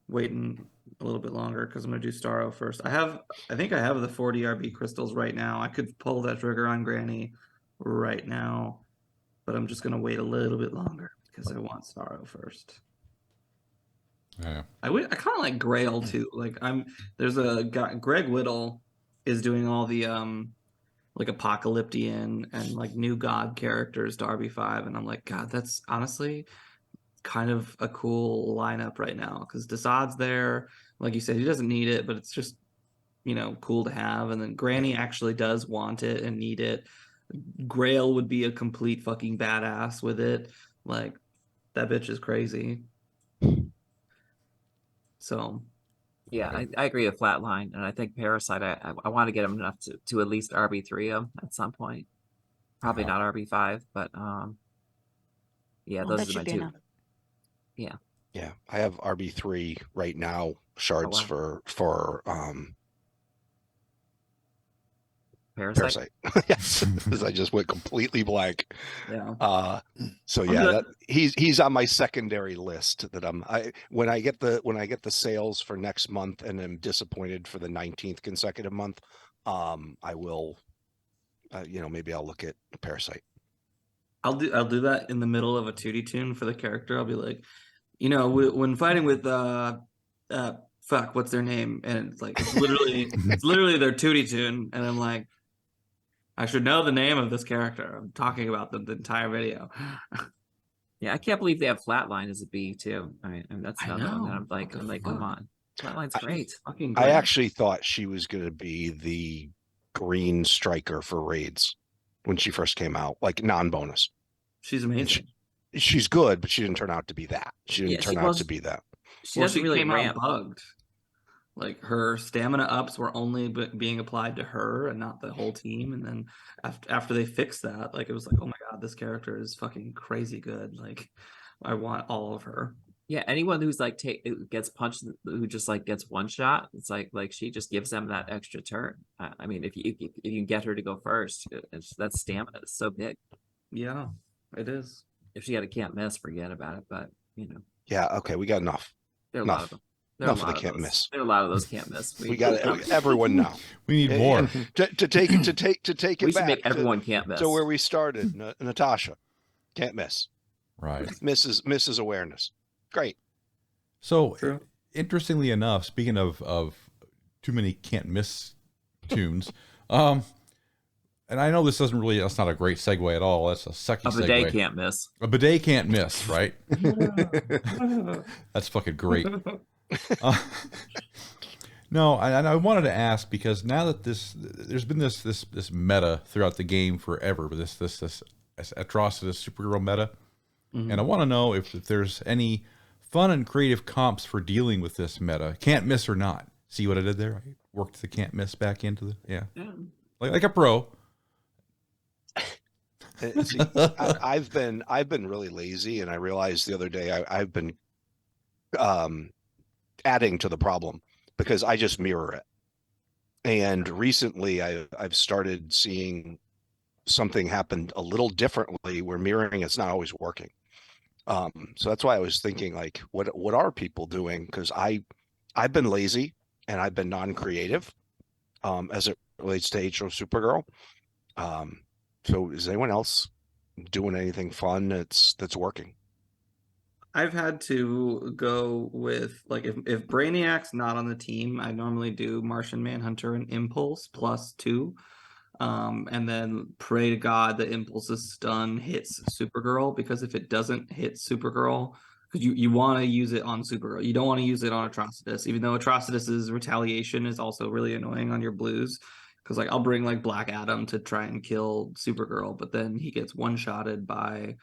Waiting a little bit longer because I'm gonna do Starro first. I think I have the 40 RB crystals right now. I could pull that trigger on Granny right now, but I'm just gonna wait a little bit longer because I want Starro first. Yeah. I kind of like Grail too. Like there's a guy, Greg Whittle is doing all the like apocalyptian and like new god characters to RB5, and I'm like, God, that's honestly kind of a cool lineup right now because Desaad's there. Like you said, he doesn't need it, but it's just, you know, cool to have. And then Granny actually does want it and need it. Grail would be a complete fucking badass with it. Like, that bitch is crazy. So Yeah, I agree with Flatline, and I think Parasite. I want to get him enough to at least RB3 him at some point. Probably not RB5, but yeah, Well, those that are my should be two. enough. Yeah. Yeah, I have RB3 right now, shards wow. for Parasite. Yes, because I just went completely blank. yeah. So I'm yeah, good. he's on my secondary list that when I get the sales for next month and I'm disappointed for the 19th consecutive month, I will, maybe I'll look at Parasite. I'll do that in the middle of a Tewty tune for the character. I'll be like, when fighting with fuck, what's their name? And it's like it's literally their Tewty tune, and I'm like, I should know the name of this character. I'm talking about them the entire video. Yeah, I can't believe they have Flatline as a B too. I mean that's I another one that know. I'm like, What the come fuck? on, Flatline's great. Fucking I great. actually thought she was going to be the green striker for raids when she first came out, like non-bonus. She's amazing. She's good, but she didn't turn out to be that. She didn't turn out to be that. She doesn't really came ramp. out bugged. Like her stamina ups were only being applied to her and not the whole team. And then after they fixed that, like it was like, oh my god, this character is fucking crazy good. Like I want all of her. Yeah, anyone who's like gets punched, who just like gets one shot, it's like she just gives them that extra turn. I mean, if you can get her to go first, that stamina is so big. Yeah, it is. If she had a can't miss, forget about it. But Yeah, okay, we got enough. there are a lot of them. Enough of the can't miss. There are a lot of those can't miss. We got everyone now. We need more to take it We should back make everyone can't miss. to where we started. Natasha, can't miss. right. Misses awareness. Great. So True. interestingly enough, speaking of too many can't miss tunes, and I know that's not a great segue at all. That's a sucky A segue. bidet can't miss. A bidet can't miss, right? That's fucking great. No, I wanted to ask because now that there's been this meta throughout the game forever, this atrocious superhero meta, and I want to know if there's any fun and creative comps for dealing with this meta, can't miss or not. See what I did there? I worked the can't miss back into the yeah. Like a pro. See, I've been really lazy, and I realized the other day I've been adding to the problem because I just mirror it. And recently I've started seeing something happen a little differently where mirroring it's not always working. So that's why I was thinking, like, what are people doing? Because I've been lazy and I've been non-creative as it relates to H.O. Supergirl. So is anyone else doing anything fun that's working? I've had to go with like if Brainiac's not on the team, I normally do Martian Manhunter and Impulse +2. And then pray to God that Impulse's stun hits Supergirl, because if it doesn't hit Supergirl, because you want to use it on Supergirl, you don't want to use it on Atrocitus, even though Atrocitus's retaliation is also really annoying on your blues. Because like I'll bring like Black Adam to try and kill Supergirl, but then he gets one-shotted by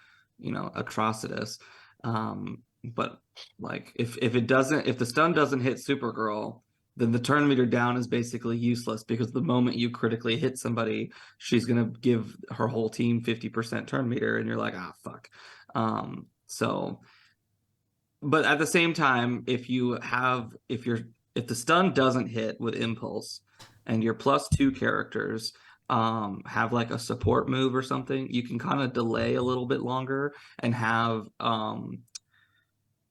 Atrocitus. But like if the stun doesn't hit Supergirl, then the turn meter down is basically useless, because the moment you critically hit somebody, she's going to give her whole team 50% turn meter, and you're like, ah, fuck. So, but at the same time, if the stun doesn't hit with impulse, and your +2 characters have like a support move or something, you can kind of delay a little bit longer and have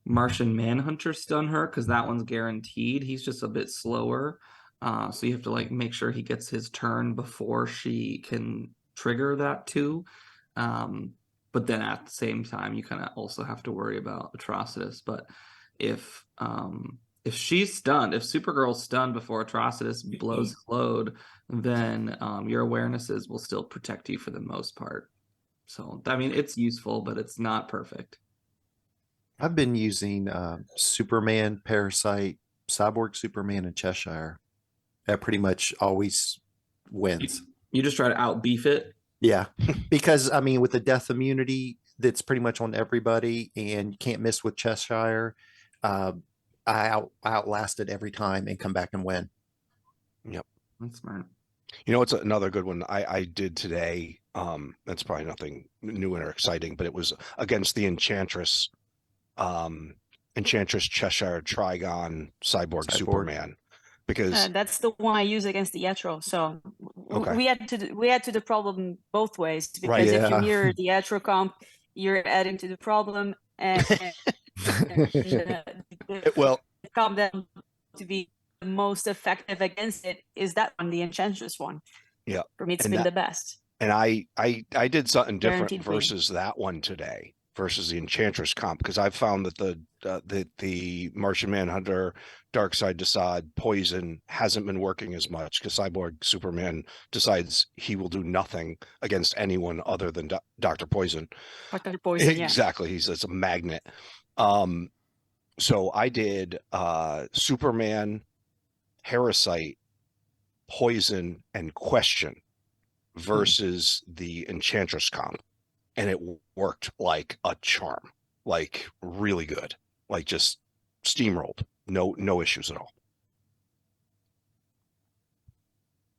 Martian Manhunter stun her, because that one's guaranteed. He's just a bit slower. So you have to like make sure he gets his turn before she can trigger that too. But then at the same time, you kind of also have to worry about Atrocitus. But if she's stunned, if Supergirl's stunned before Atrocitus blows his load, then your awarenesses will still protect you for the most part. So, I mean, it's useful, but it's not perfect. I've been using Superman, Parasite, Cyborg Superman, and Cheshire. That pretty much always wins. You just try to out-beef it? Yeah, because, I mean, with the death immunity that's pretty much on everybody, and you can't miss with Cheshire, I outlast it every time and come back and win. Yep. That's smart. You know, it's another good one I did today. That's probably nothing new and exciting, but it was against the Enchantress Cheshire Trigon Cyborg Superman, because that's the one I use against the Yetro. So okay. we had to do the problem both ways, because Right, if you yeah. mirror the Yetro comp, you're adding to the problem, and Well, the comp that to be the most effective against it is that one, the Enchantress one. Yeah, for me, it's been the best. And I did something different Guaranteed versus that one today, versus the Enchantress comp, because I've found that the Martian Manhunter, Darkseid Desaad, Poison hasn't been working as much, because Cyborg Superman decides he will do nothing against anyone other than Dr. Poison. Dr. Poison, yeah. Exactly. It's a magnet. So I did Superman, Parasite, Poison, and Question versus the Enchantress comp, and it worked like a charm, like really good, like just steamrolled, no issues at all.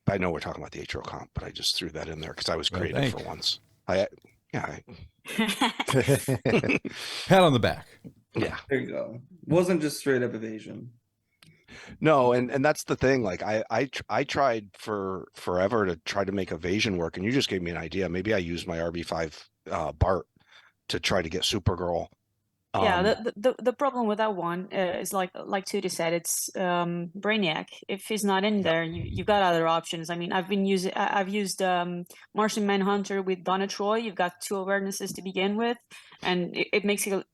I know we're talking about the Atro comp, but I just threw that in there because I was creative for once. Pat on the back. Yeah, there you go. Wasn't just straight up evasion. No, and that's the thing. Like I tried for forever to try to make evasion work, and you just gave me an idea. Maybe I used my RB5 Bart to try to get Supergirl. Yeah, the problem with that one is like Tewty said, it's Brainiac. If he's not in there, you've got other options. I mean, I've used Martian Manhunter with Donna Troy. You've got 2 awarenesses to begin with, and it makes it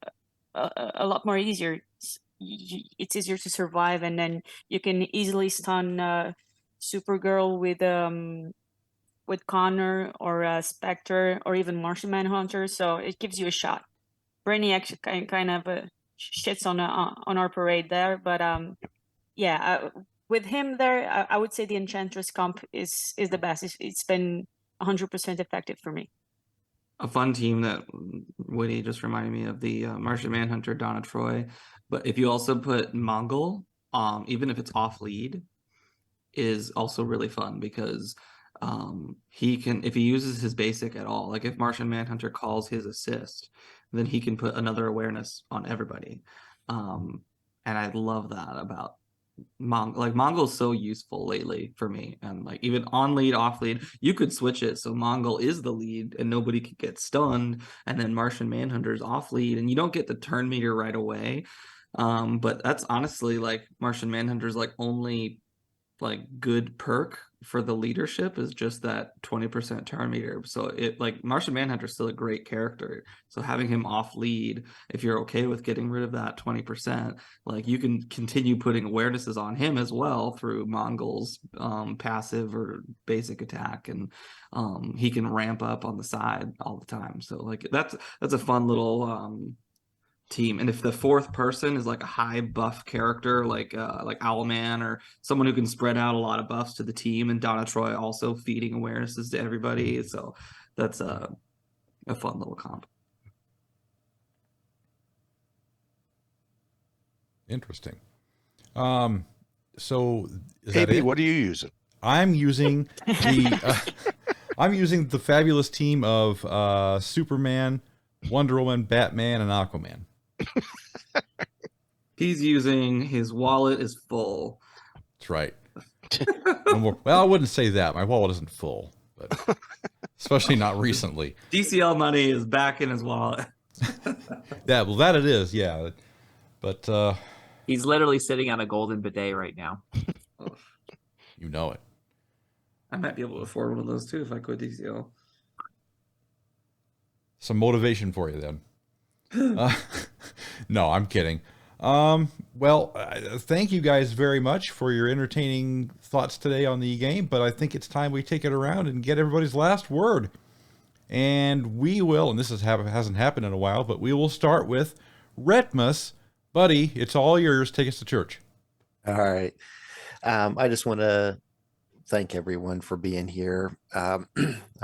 a lot more easier. It's easier to survive, and then you can easily stun Supergirl with Connor or Spectre or even Martian Manhunter. So it gives you a shot. Brainiac kind of shits on our parade there, but with him there, I would say the Enchantress comp is the best. It's been 100% effective for me. A fun team that Witty just reminded me of, the Martian Manhunter, Donna Troy. But if you also put Mongol, even if it's off lead, is also really fun, because he can, if he uses his basic at all, like if Martian Manhunter calls his assist, then he can put another awareness on everybody. And I love that about Mongol's so useful lately for me. And like even on lead, off lead, you could switch it so Mongol is the lead and nobody could get stunned, and then Martian Manhunter's off lead and you don't get the turn meter right away. But that's honestly like Martian Manhunter's like only like good perk for the leadership is just that 20% turn meter. So it like Martian Manhunter is still a great character. So having him off lead, if you're okay with getting rid of that 20%, like you can continue putting awarenesses on him as well through Mongol's passive or basic attack, and he can ramp up on the side all the time. So like that's a fun little team. And if the 4th person is like a high buff character like Owlman or someone who can spread out a lot of buffs to the team, and Donna Troy also feeding awarenesses to everybody, so that's a fun little comp. Interesting. So is that AB, it? what are you using? I'm using the fabulous team of Superman, Wonder Woman, Batman, and Aquaman. He's using his wallet is full. That's right. No more. Well, I wouldn't say that. My wallet isn't full, but especially not recently. DCL money is back in his wallet. Yeah, well, that it is. Yeah, but He's literally sitting on a golden bidet right now. you know it. I might be able to afford one of those too if I quit DCL. Some motivation for you then. No, I'm kidding. Thank you guys very much for your entertaining thoughts today on the game, but I think it's time we take it around and get everybody's last word. And we will, and this hasn't happened in a while, but we will start with Retpmus. Buddy, it's all yours. Take us to church. All right. I just want to thank everyone for being here. I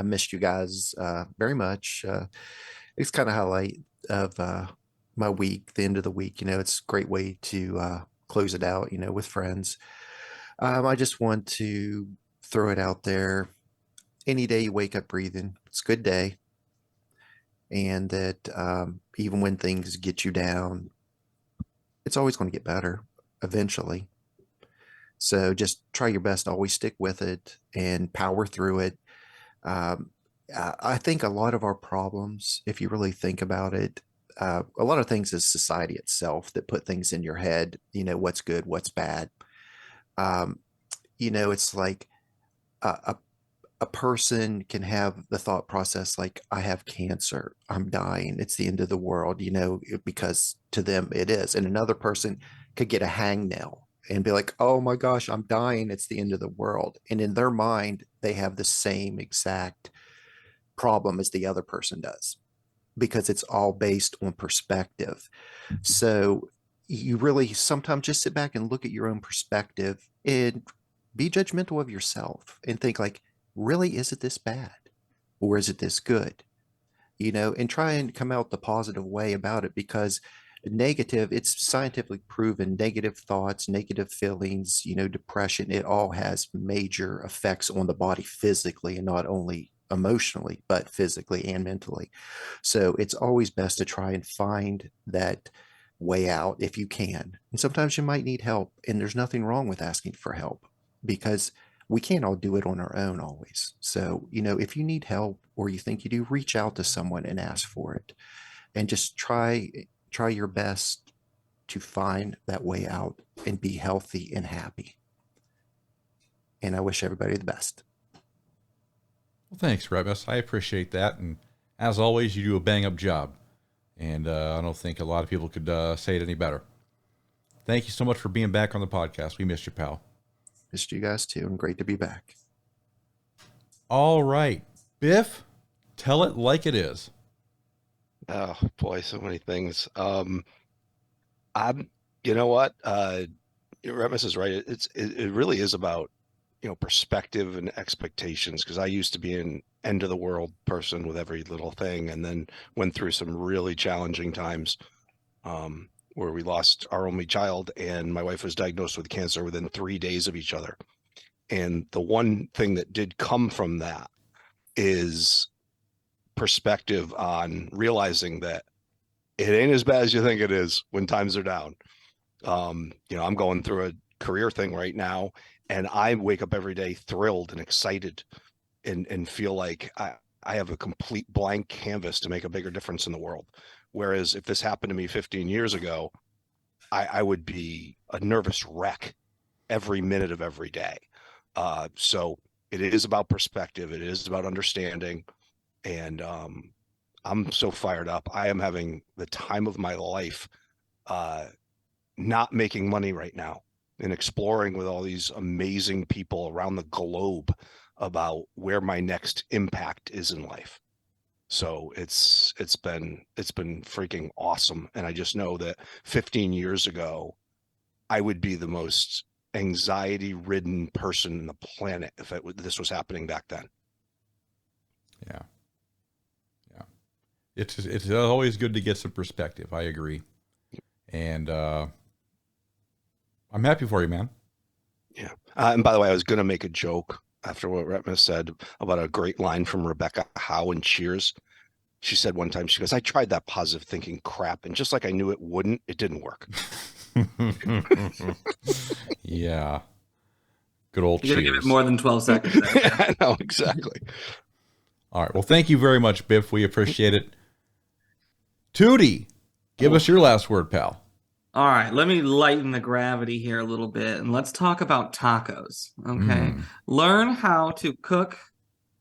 missed you guys very much. It's kind of highlight of my week, the end of the week. It's a great way to close it out, with friends. I just want to throw it out there. Any day you wake up breathing, it's a good day. And that even when things get you down, it's always going to get better eventually. So just try your best, always stick with it and power through it. I think a lot of our problems, if you really think about it, a lot of things is society itself that put things in your head, what's good, what's bad. It's like a person can have the thought process like, I have cancer, I'm dying, it's the end of the world, because to them it is. And another person could get a hangnail and be like, oh my gosh, I'm dying, it's the end of the world. And in their mind, they have the same exact problem as the other person does, because it's all based on perspective. So you really sometimes just sit back and look at your own perspective and be judgmental of yourself and think like, really, is it this bad? Or is it this good? And try and come out the positive way about it, because negative, it's scientifically proven, negative thoughts, negative feelings, depression, it all has major effects on the body physically, and not only emotionally, but physically and mentally. So it's always best to try and find that way out if you can. And sometimes you might need help, and there's nothing wrong with asking for help, because we can't all do it on our own always. So, if you need help or you think you do, reach out to someone and ask for it, and just try your best to find that way out and be healthy and happy. And I wish everybody the best. Well, thanks, Retpmus. I appreciate that. And as always, you do a bang up job. And I don't think a lot of people could say it any better. Thank you so much for being back on the podcast. We missed you, pal. Missed you guys too, and great to be back. All right. Biff, tell it like it is. Oh boy, so many things. You know what? Retpmus is right. It really is about, perspective and expectations, because I used to be an end of the world person with every little thing, and then went through some really challenging times where we lost our only child, and my wife was diagnosed with cancer within 3 days of each other. And the one thing that did come from that is perspective on realizing that it ain't as bad as you think it is when times are down. I'm going through a career thing right now, and I wake up every day thrilled and excited and feel like I have a complete blank canvas to make a bigger difference in the world. Whereas if this happened to me 15 years ago, I would be a nervous wreck every minute of every day. So it is about perspective. It is about understanding. And I'm so fired up. I am having the time of my life, not making money right now, and exploring with all these amazing people around the globe about where my next impact is in life. So it's been freaking awesome. And I just know that 15 years ago, I would be the most anxiety ridden person on the planet if this was happening back then. Yeah. It's always good to get some perspective. I agree. And I'm happy for you, man. Yeah. And by the way, I was going to make a joke after what Retpmus said about a great line from Rebecca Howe in Cheers. She said one time, she goes, I tried that positive thinking crap, and just like I knew it wouldn't, it didn't work. Yeah. Good old You're gonna give Cheers. it more than 12 seconds. I know, exactly. All right. Well, thank you very much, Biff. We appreciate it. Tewty, give us your last word, pal. All right, let me lighten the gravity here a little bit, and let's talk about tacos. Okay, learn how to cook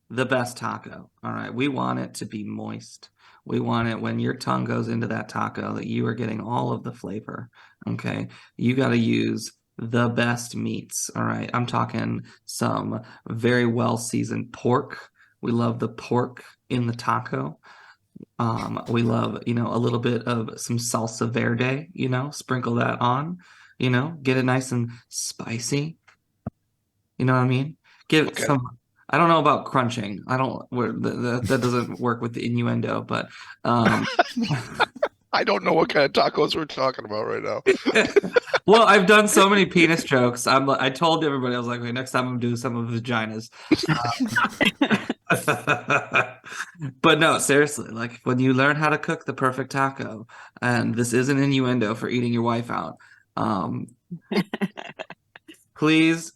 the best taco. All right, we want it to be moist. We want it when your tongue goes into that taco that you are getting all of the flavor. Okay, you got to use the best meats. All right, I'm talking some very well seasoned pork. We love the pork in the taco. We love, a little bit of some salsa verde, sprinkle that on, get it nice and spicy. You know what I mean? Give it some. I don't know about crunching. I don't. That doesn't work with the innuendo, but I don't know what kind of tacos we're talking about right now. well, I've done so many penis jokes. I told everybody, I was like, okay, next time I'm doing some of vaginas. But no, seriously, like when you learn how to cook the perfect taco, and this is an innuendo for eating your wife out, please,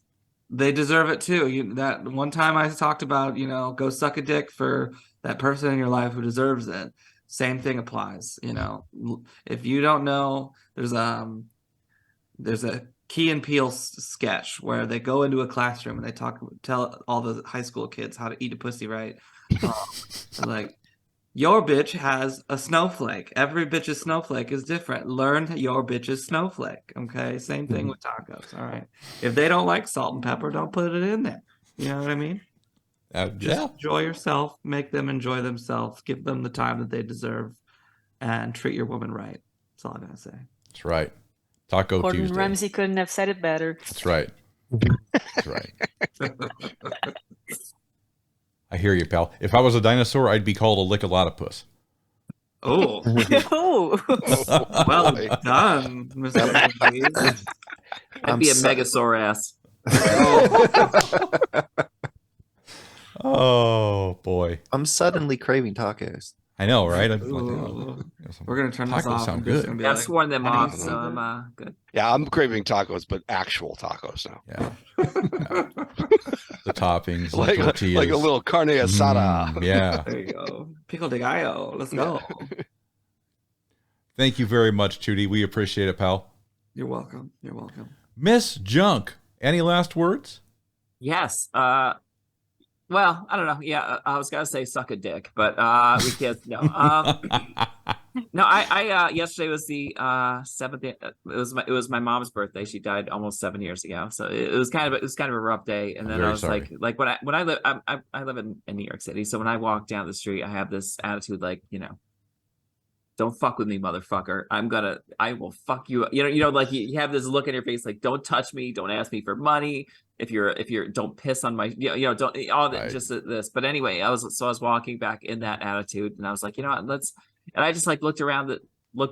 they deserve it too. That one time I talked about, go suck a dick for that person in your life who deserves it. Same thing applies. If you don't know, there's a Key and Peele sketch where they go into a classroom and they tell all the high school kids how to eat a pussy right. Like, your bitch has a snowflake. Every bitch's snowflake is different. Learn your bitch's snowflake. Okay, same thing with tacos. All right, if they don't like salt and pepper, don't put it in there. You know what I mean? Just enjoy yourself. Make them enjoy themselves. Give them the time that they deserve, and treat your woman right. That's all I'm gonna say. That's right. Taco Gordon Tuesday. Ramsay couldn't have said it better. That's right. That's right. I hear you, pal. If I was a dinosaur, I'd be called a lick-a-lot-of-puss. Oh. Oh. Well done, Mr. I'd be a megasaur ass. Oh, boy. I'm suddenly craving tacos. I know, right? We're going to turn this Tacos off. sound good. I've sworn them off, so I'm good. Yeah, I'm craving tacos, but actual tacos now. Yeah. The toppings, like tortillas. like a little carne asada. Yeah. There you go. Pico de gallo. Let's go. Thank you very much, Tewty. We appreciate it, pal. You're welcome. You're welcome. Miss Junk, any last words? Yes. Well, I don't know. Yeah, I was gonna say suck a dick, but we can't. No. No. I yesterday was the 7th. It was my mom's birthday. She died almost 7 years ago, so it was kind of a rough day. And then I was sorry. like when I live I live in New York City, so when I walk down the street, I have this attitude like, don't fuck with me, motherfucker. I will fuck you. Like you have this look in your face, like, don't touch me. Don't ask me for money. If you're, don't piss on my, don't all that, just this. But anyway, I was walking back in that attitude, and I was like, and I just like looked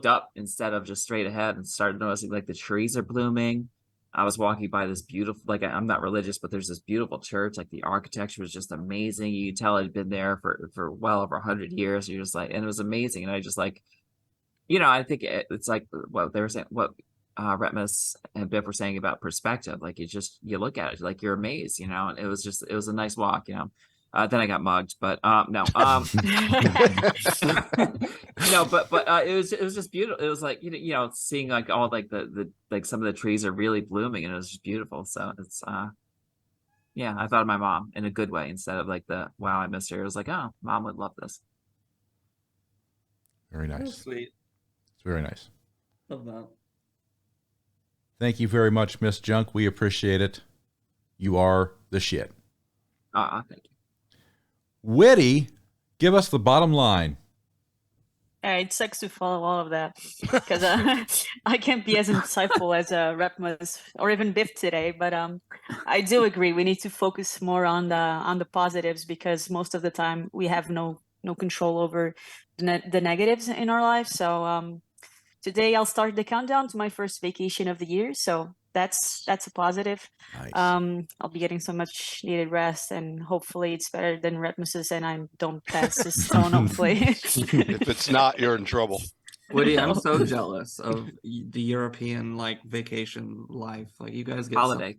up instead of just straight ahead, and started noticing like the trees are blooming. I was walking by this beautiful, like, I'm not religious, but there's this beautiful church. Like the architecture was just amazing. You could tell it had been there for well over 100 years. You're just like, and it was amazing. And I just like, I think it's like what they were saying, what Retpmus and Biff were saying about perspective. Like you look at it, like you're amazed, and it was a nice walk, Then I got mugged, but no, no, but it was just beautiful. It was like seeing like all like the like some of the trees are really blooming, and it was just beautiful. So it's yeah, I thought of my mom in a good way instead of like the wow, I missed her. It was like, oh, mom would love this. Very nice. Oh, sweet. It's very nice. Love that. Thank you very much, Miss Junk. We appreciate it. You are the shit. Thank you. Witty, give us the bottom line. Yeah, it sucks to follow all of that because I can't be as insightful as Retpmus or even Biff today. But I do agree we need to focus more on the positives, because most of the time we have no control over the negatives in our lives. So today I'll start the countdown to my first vacation of the year. So that's a positive. Nice. I'll be getting so much needed rest, and hopefully it's better than Retpmus's, and I don't pass this stone. Hopefully, If it's not, you're in trouble. Woody, I'm No. so jealous of the European like vacation life. Like you guys get Holiday.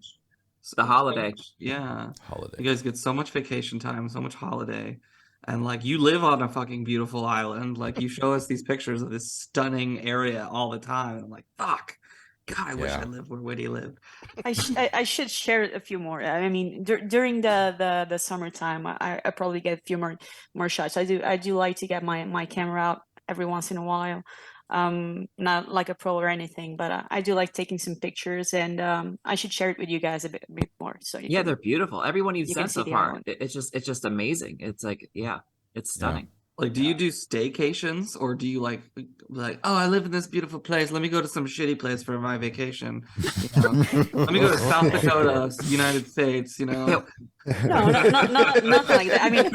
The holiday. Yeah. Holiday. You guys get so much vacation time, so much holiday. And like you live on a fucking beautiful island. Like you show us these pictures of this stunning area all the time. I'm like, fuck. God, I wish I lived where Witty lived. I should share a few more. I mean, during the summertime, I probably get a few more shots. I do like to get my camera out every once in a while. Not like a pro or anything, but I do like taking some pictures, and I should share it with you guys a bit more. So Yeah, they're beautiful. Everyone you've you can sent so see the far, island. it's just amazing. It's like, yeah, it's stunning. Like, do you do staycations, or do you like, oh, I live in this beautiful place. Let me go to some shitty place for my vacation. You know? Let me go to South Dakota, United States. You know, No, not like that. I mean,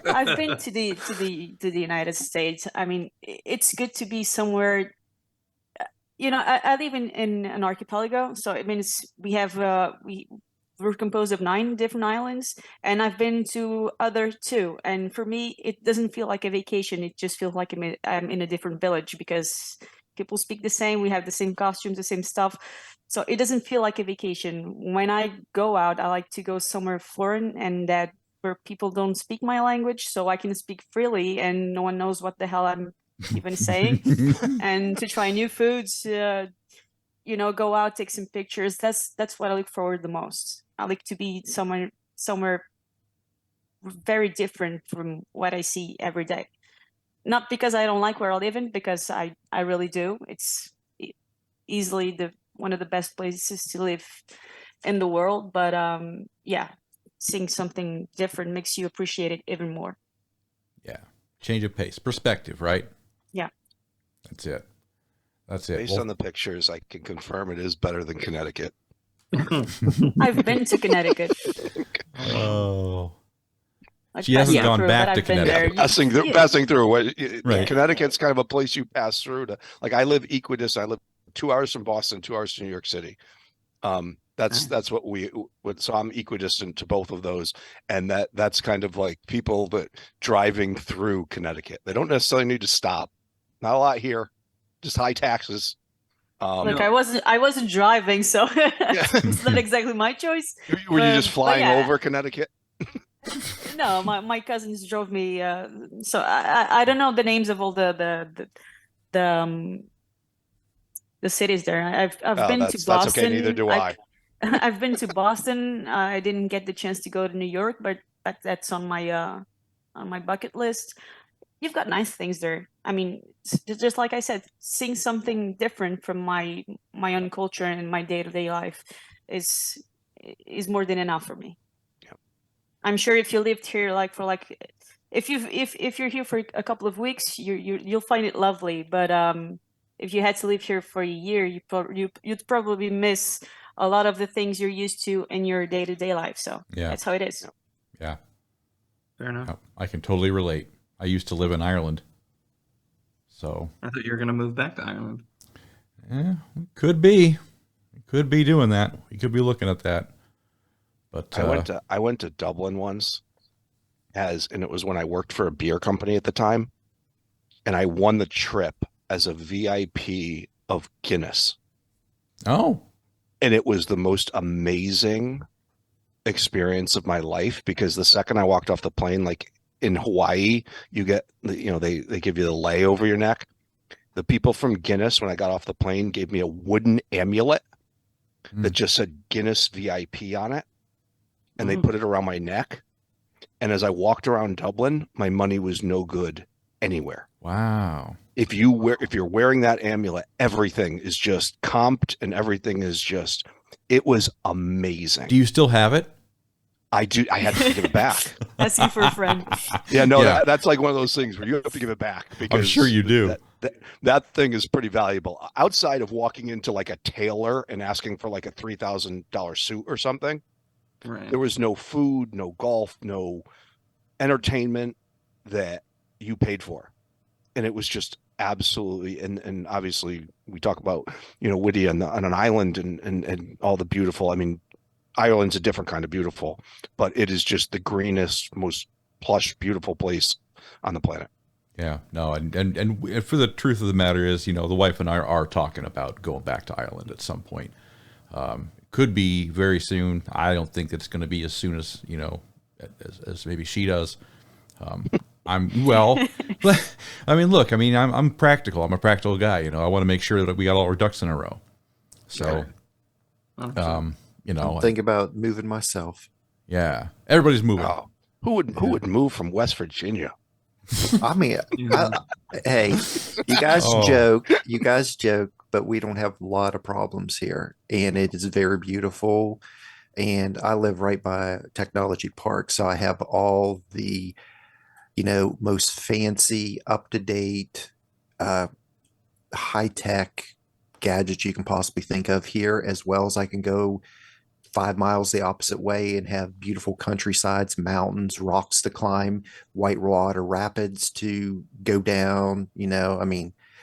I've been to the United States. I mean, it's good to be somewhere. You know, I live in an archipelago, so it means we have we're composed of 9 different islands, and I've been to other 2. And for me, it doesn't feel like a vacation. It just feels like I'm in a different village, because people speak the same. We have the same costumes, the same stuff. So it doesn't feel like a vacation. When I go out, I like to go somewhere foreign, and that where people don't speak my language, so I can speak freely and no one knows what the hell I'm even saying. And to try new foods, you know, go out, take some pictures. That's what I look forward the most. I like to be somewhere very different from what I see every day. Not because I don't like where I live in, because I really do. It's easily one of the best places to live in the world. But yeah, seeing something different makes you appreciate it even more. Yeah. Change of pace, perspective, right? Yeah. That's it. That's it. Based on the pictures, I can confirm it is better than Connecticut. I've been to Connecticut. Oh. Like, She hasn't passing gone through, back but to I've been Connecticut. there. Passing through. Right. Connecticut's kind of a place you pass through to. Like I live equidistant. I live 2 hours from Boston, 2 hours to New York City. That's what so I'm equidistant to both of those, and that's kind of like people that driving through Connecticut. They don't necessarily need to stop. Not a lot here, just high taxes. Look, I wasn't driving, so it's not exactly my choice. Were you just flying yeah. over Connecticut? No, my cousins drove me. So I don't know the names of all the cities there. I've been to Boston. That's okay. Neither do I. I've been to Boston. I didn't get the chance to go to New York, but that's on my bucket list. You've got nice things there. I mean, just like I said, seeing something different from my own culture and my day-to-day life is more than enough for me. Yeah. I'm sure if you lived here if you're here for a couple of weeks, you'll find it lovely. But if you had to live here for a year, you'd probably miss a lot of the things you're used to in your day-to-day life. So that's how it is. Yeah. Fair enough. I can totally relate. I used to live in Ireland. So I thought you were going to move back to Ireland. Yeah, could be. Could be doing that. We could be looking at that. But I went to Dublin once, and it was when I worked for a beer company at the time, and I won the trip as a VIP of Guinness. Oh. And it was the most amazing experience of my life, because the second I walked off the plane, like in Hawaii, you get, they give you the lei over your neck. The people from Guinness, when I got off the plane, gave me a wooden amulet that just said Guinness VIP on it. And they put it around my neck. And as I walked around Dublin, my money was no good anywhere. Wow. If you're wearing that amulet, everything is just comped, and everything is just, it was amazing. Do you still have it? I do. I had to give it back. Asking for a friend. Yeah, no, yeah. That's like one of those things where you have to give it back, because I'm sure you do. That thing is pretty valuable. Outside of walking into like a tailor and asking for like a $3,000 suit or something, Right. there was no food, no golf, no entertainment that you paid for. And it was just absolutely, and obviously we talk about, Witty on an island and all the beautiful. I mean, Ireland's a different kind of beautiful, but it is just the greenest, most plush, beautiful place on the planet. Yeah, no, and for the truth of the matter is, the wife and I are talking about going back to Ireland at some point. Could be very soon. I don't think it's going to be as soon as as maybe she does. I'm practical. I'm a practical guy. I want to make sure that we got all our ducks in a row. So, I'm thinking about moving myself. Yeah, everybody's moving. Oh, who would move from West Virginia? I mean, hey, you guys joke, but we don't have a lot of problems here, and it is very beautiful. And I live right by Technology Park, so I have all the, most fancy, up-to-date, high-tech gadgets you can possibly think of here, as well as I can go 5 miles the opposite way and have beautiful countrysides, mountains, rocks to climb, whitewater rapids to go down.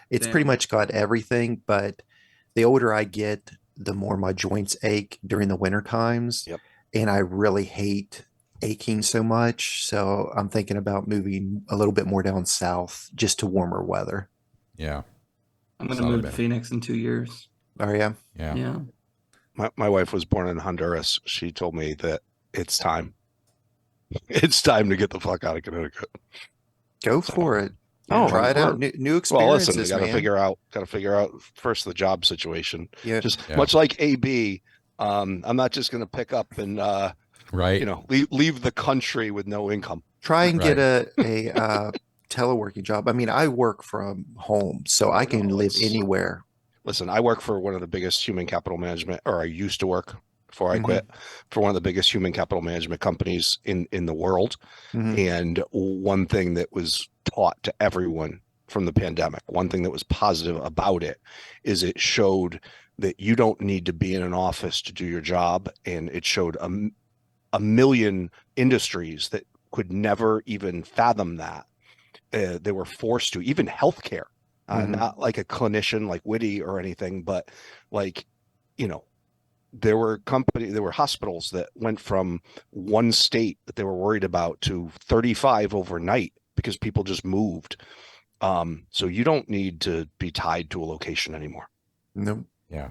It's pretty much got everything. But the older I get, the more my joints ache during the winter times. Yep. And I really hate aching so much. So I'm thinking about moving a little bit more down south just to warmer weather. Yeah. I'm going to move to Phoenix in 2 years. Oh, yeah? Yeah. My wife was born in Honduras. She told me that it's time. It's time to get the fuck out of Connecticut. Go for it. Oh, try it out. New experiences. Well, listen, you got to figure out first the job situation. Yeah. Much like AB, I'm not just going to pick up and leave the country with no income. Try and get a teleworking job. I mean, I work from home, so I can live anywhere. Listen, I work for one of the biggest human capital management, or I used to work before I quit, for one of the biggest human capital management companies in the world. And one thing that was taught to everyone from the pandemic, one thing that was positive about it, is it showed that you don't need to be in an office to do your job. And it showed a million industries that could never even fathom that. They were forced to, even healthcare. Not like a clinician like Witty or anything, but there were hospitals that went from one state that they were worried about to 35 overnight because people just moved. So you don't need to be tied to a location anymore. Nope. Yeah.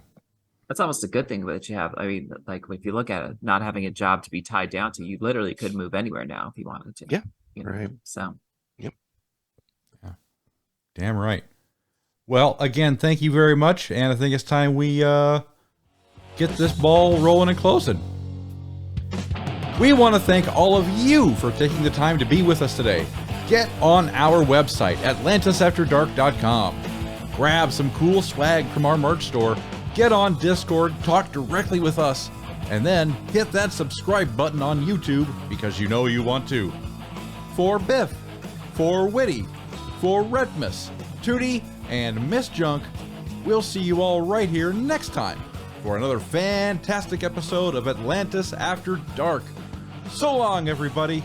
That's almost a good thing that you have. I mean, like if you look at it, not having a job to be tied down to, you literally could move anywhere now if you wanted to. Yeah. Right. So. Yep. Yeah. Damn right. Well, again, thank you very much, and I think it's time we get this ball rolling and closing. We want to thank all of you for taking the time to be with us today. Get on our website, atlantisafterdark.com. Grab some cool swag from our merch store, get on Discord, talk directly with us, and then hit that subscribe button on YouTube because you know you want to. For Biff, for Witty, for Retpmus, Tewty, and Miss Junk, we'll see you all right here next time for another fantastic episode of Atlantis After Dark. So long, everybody.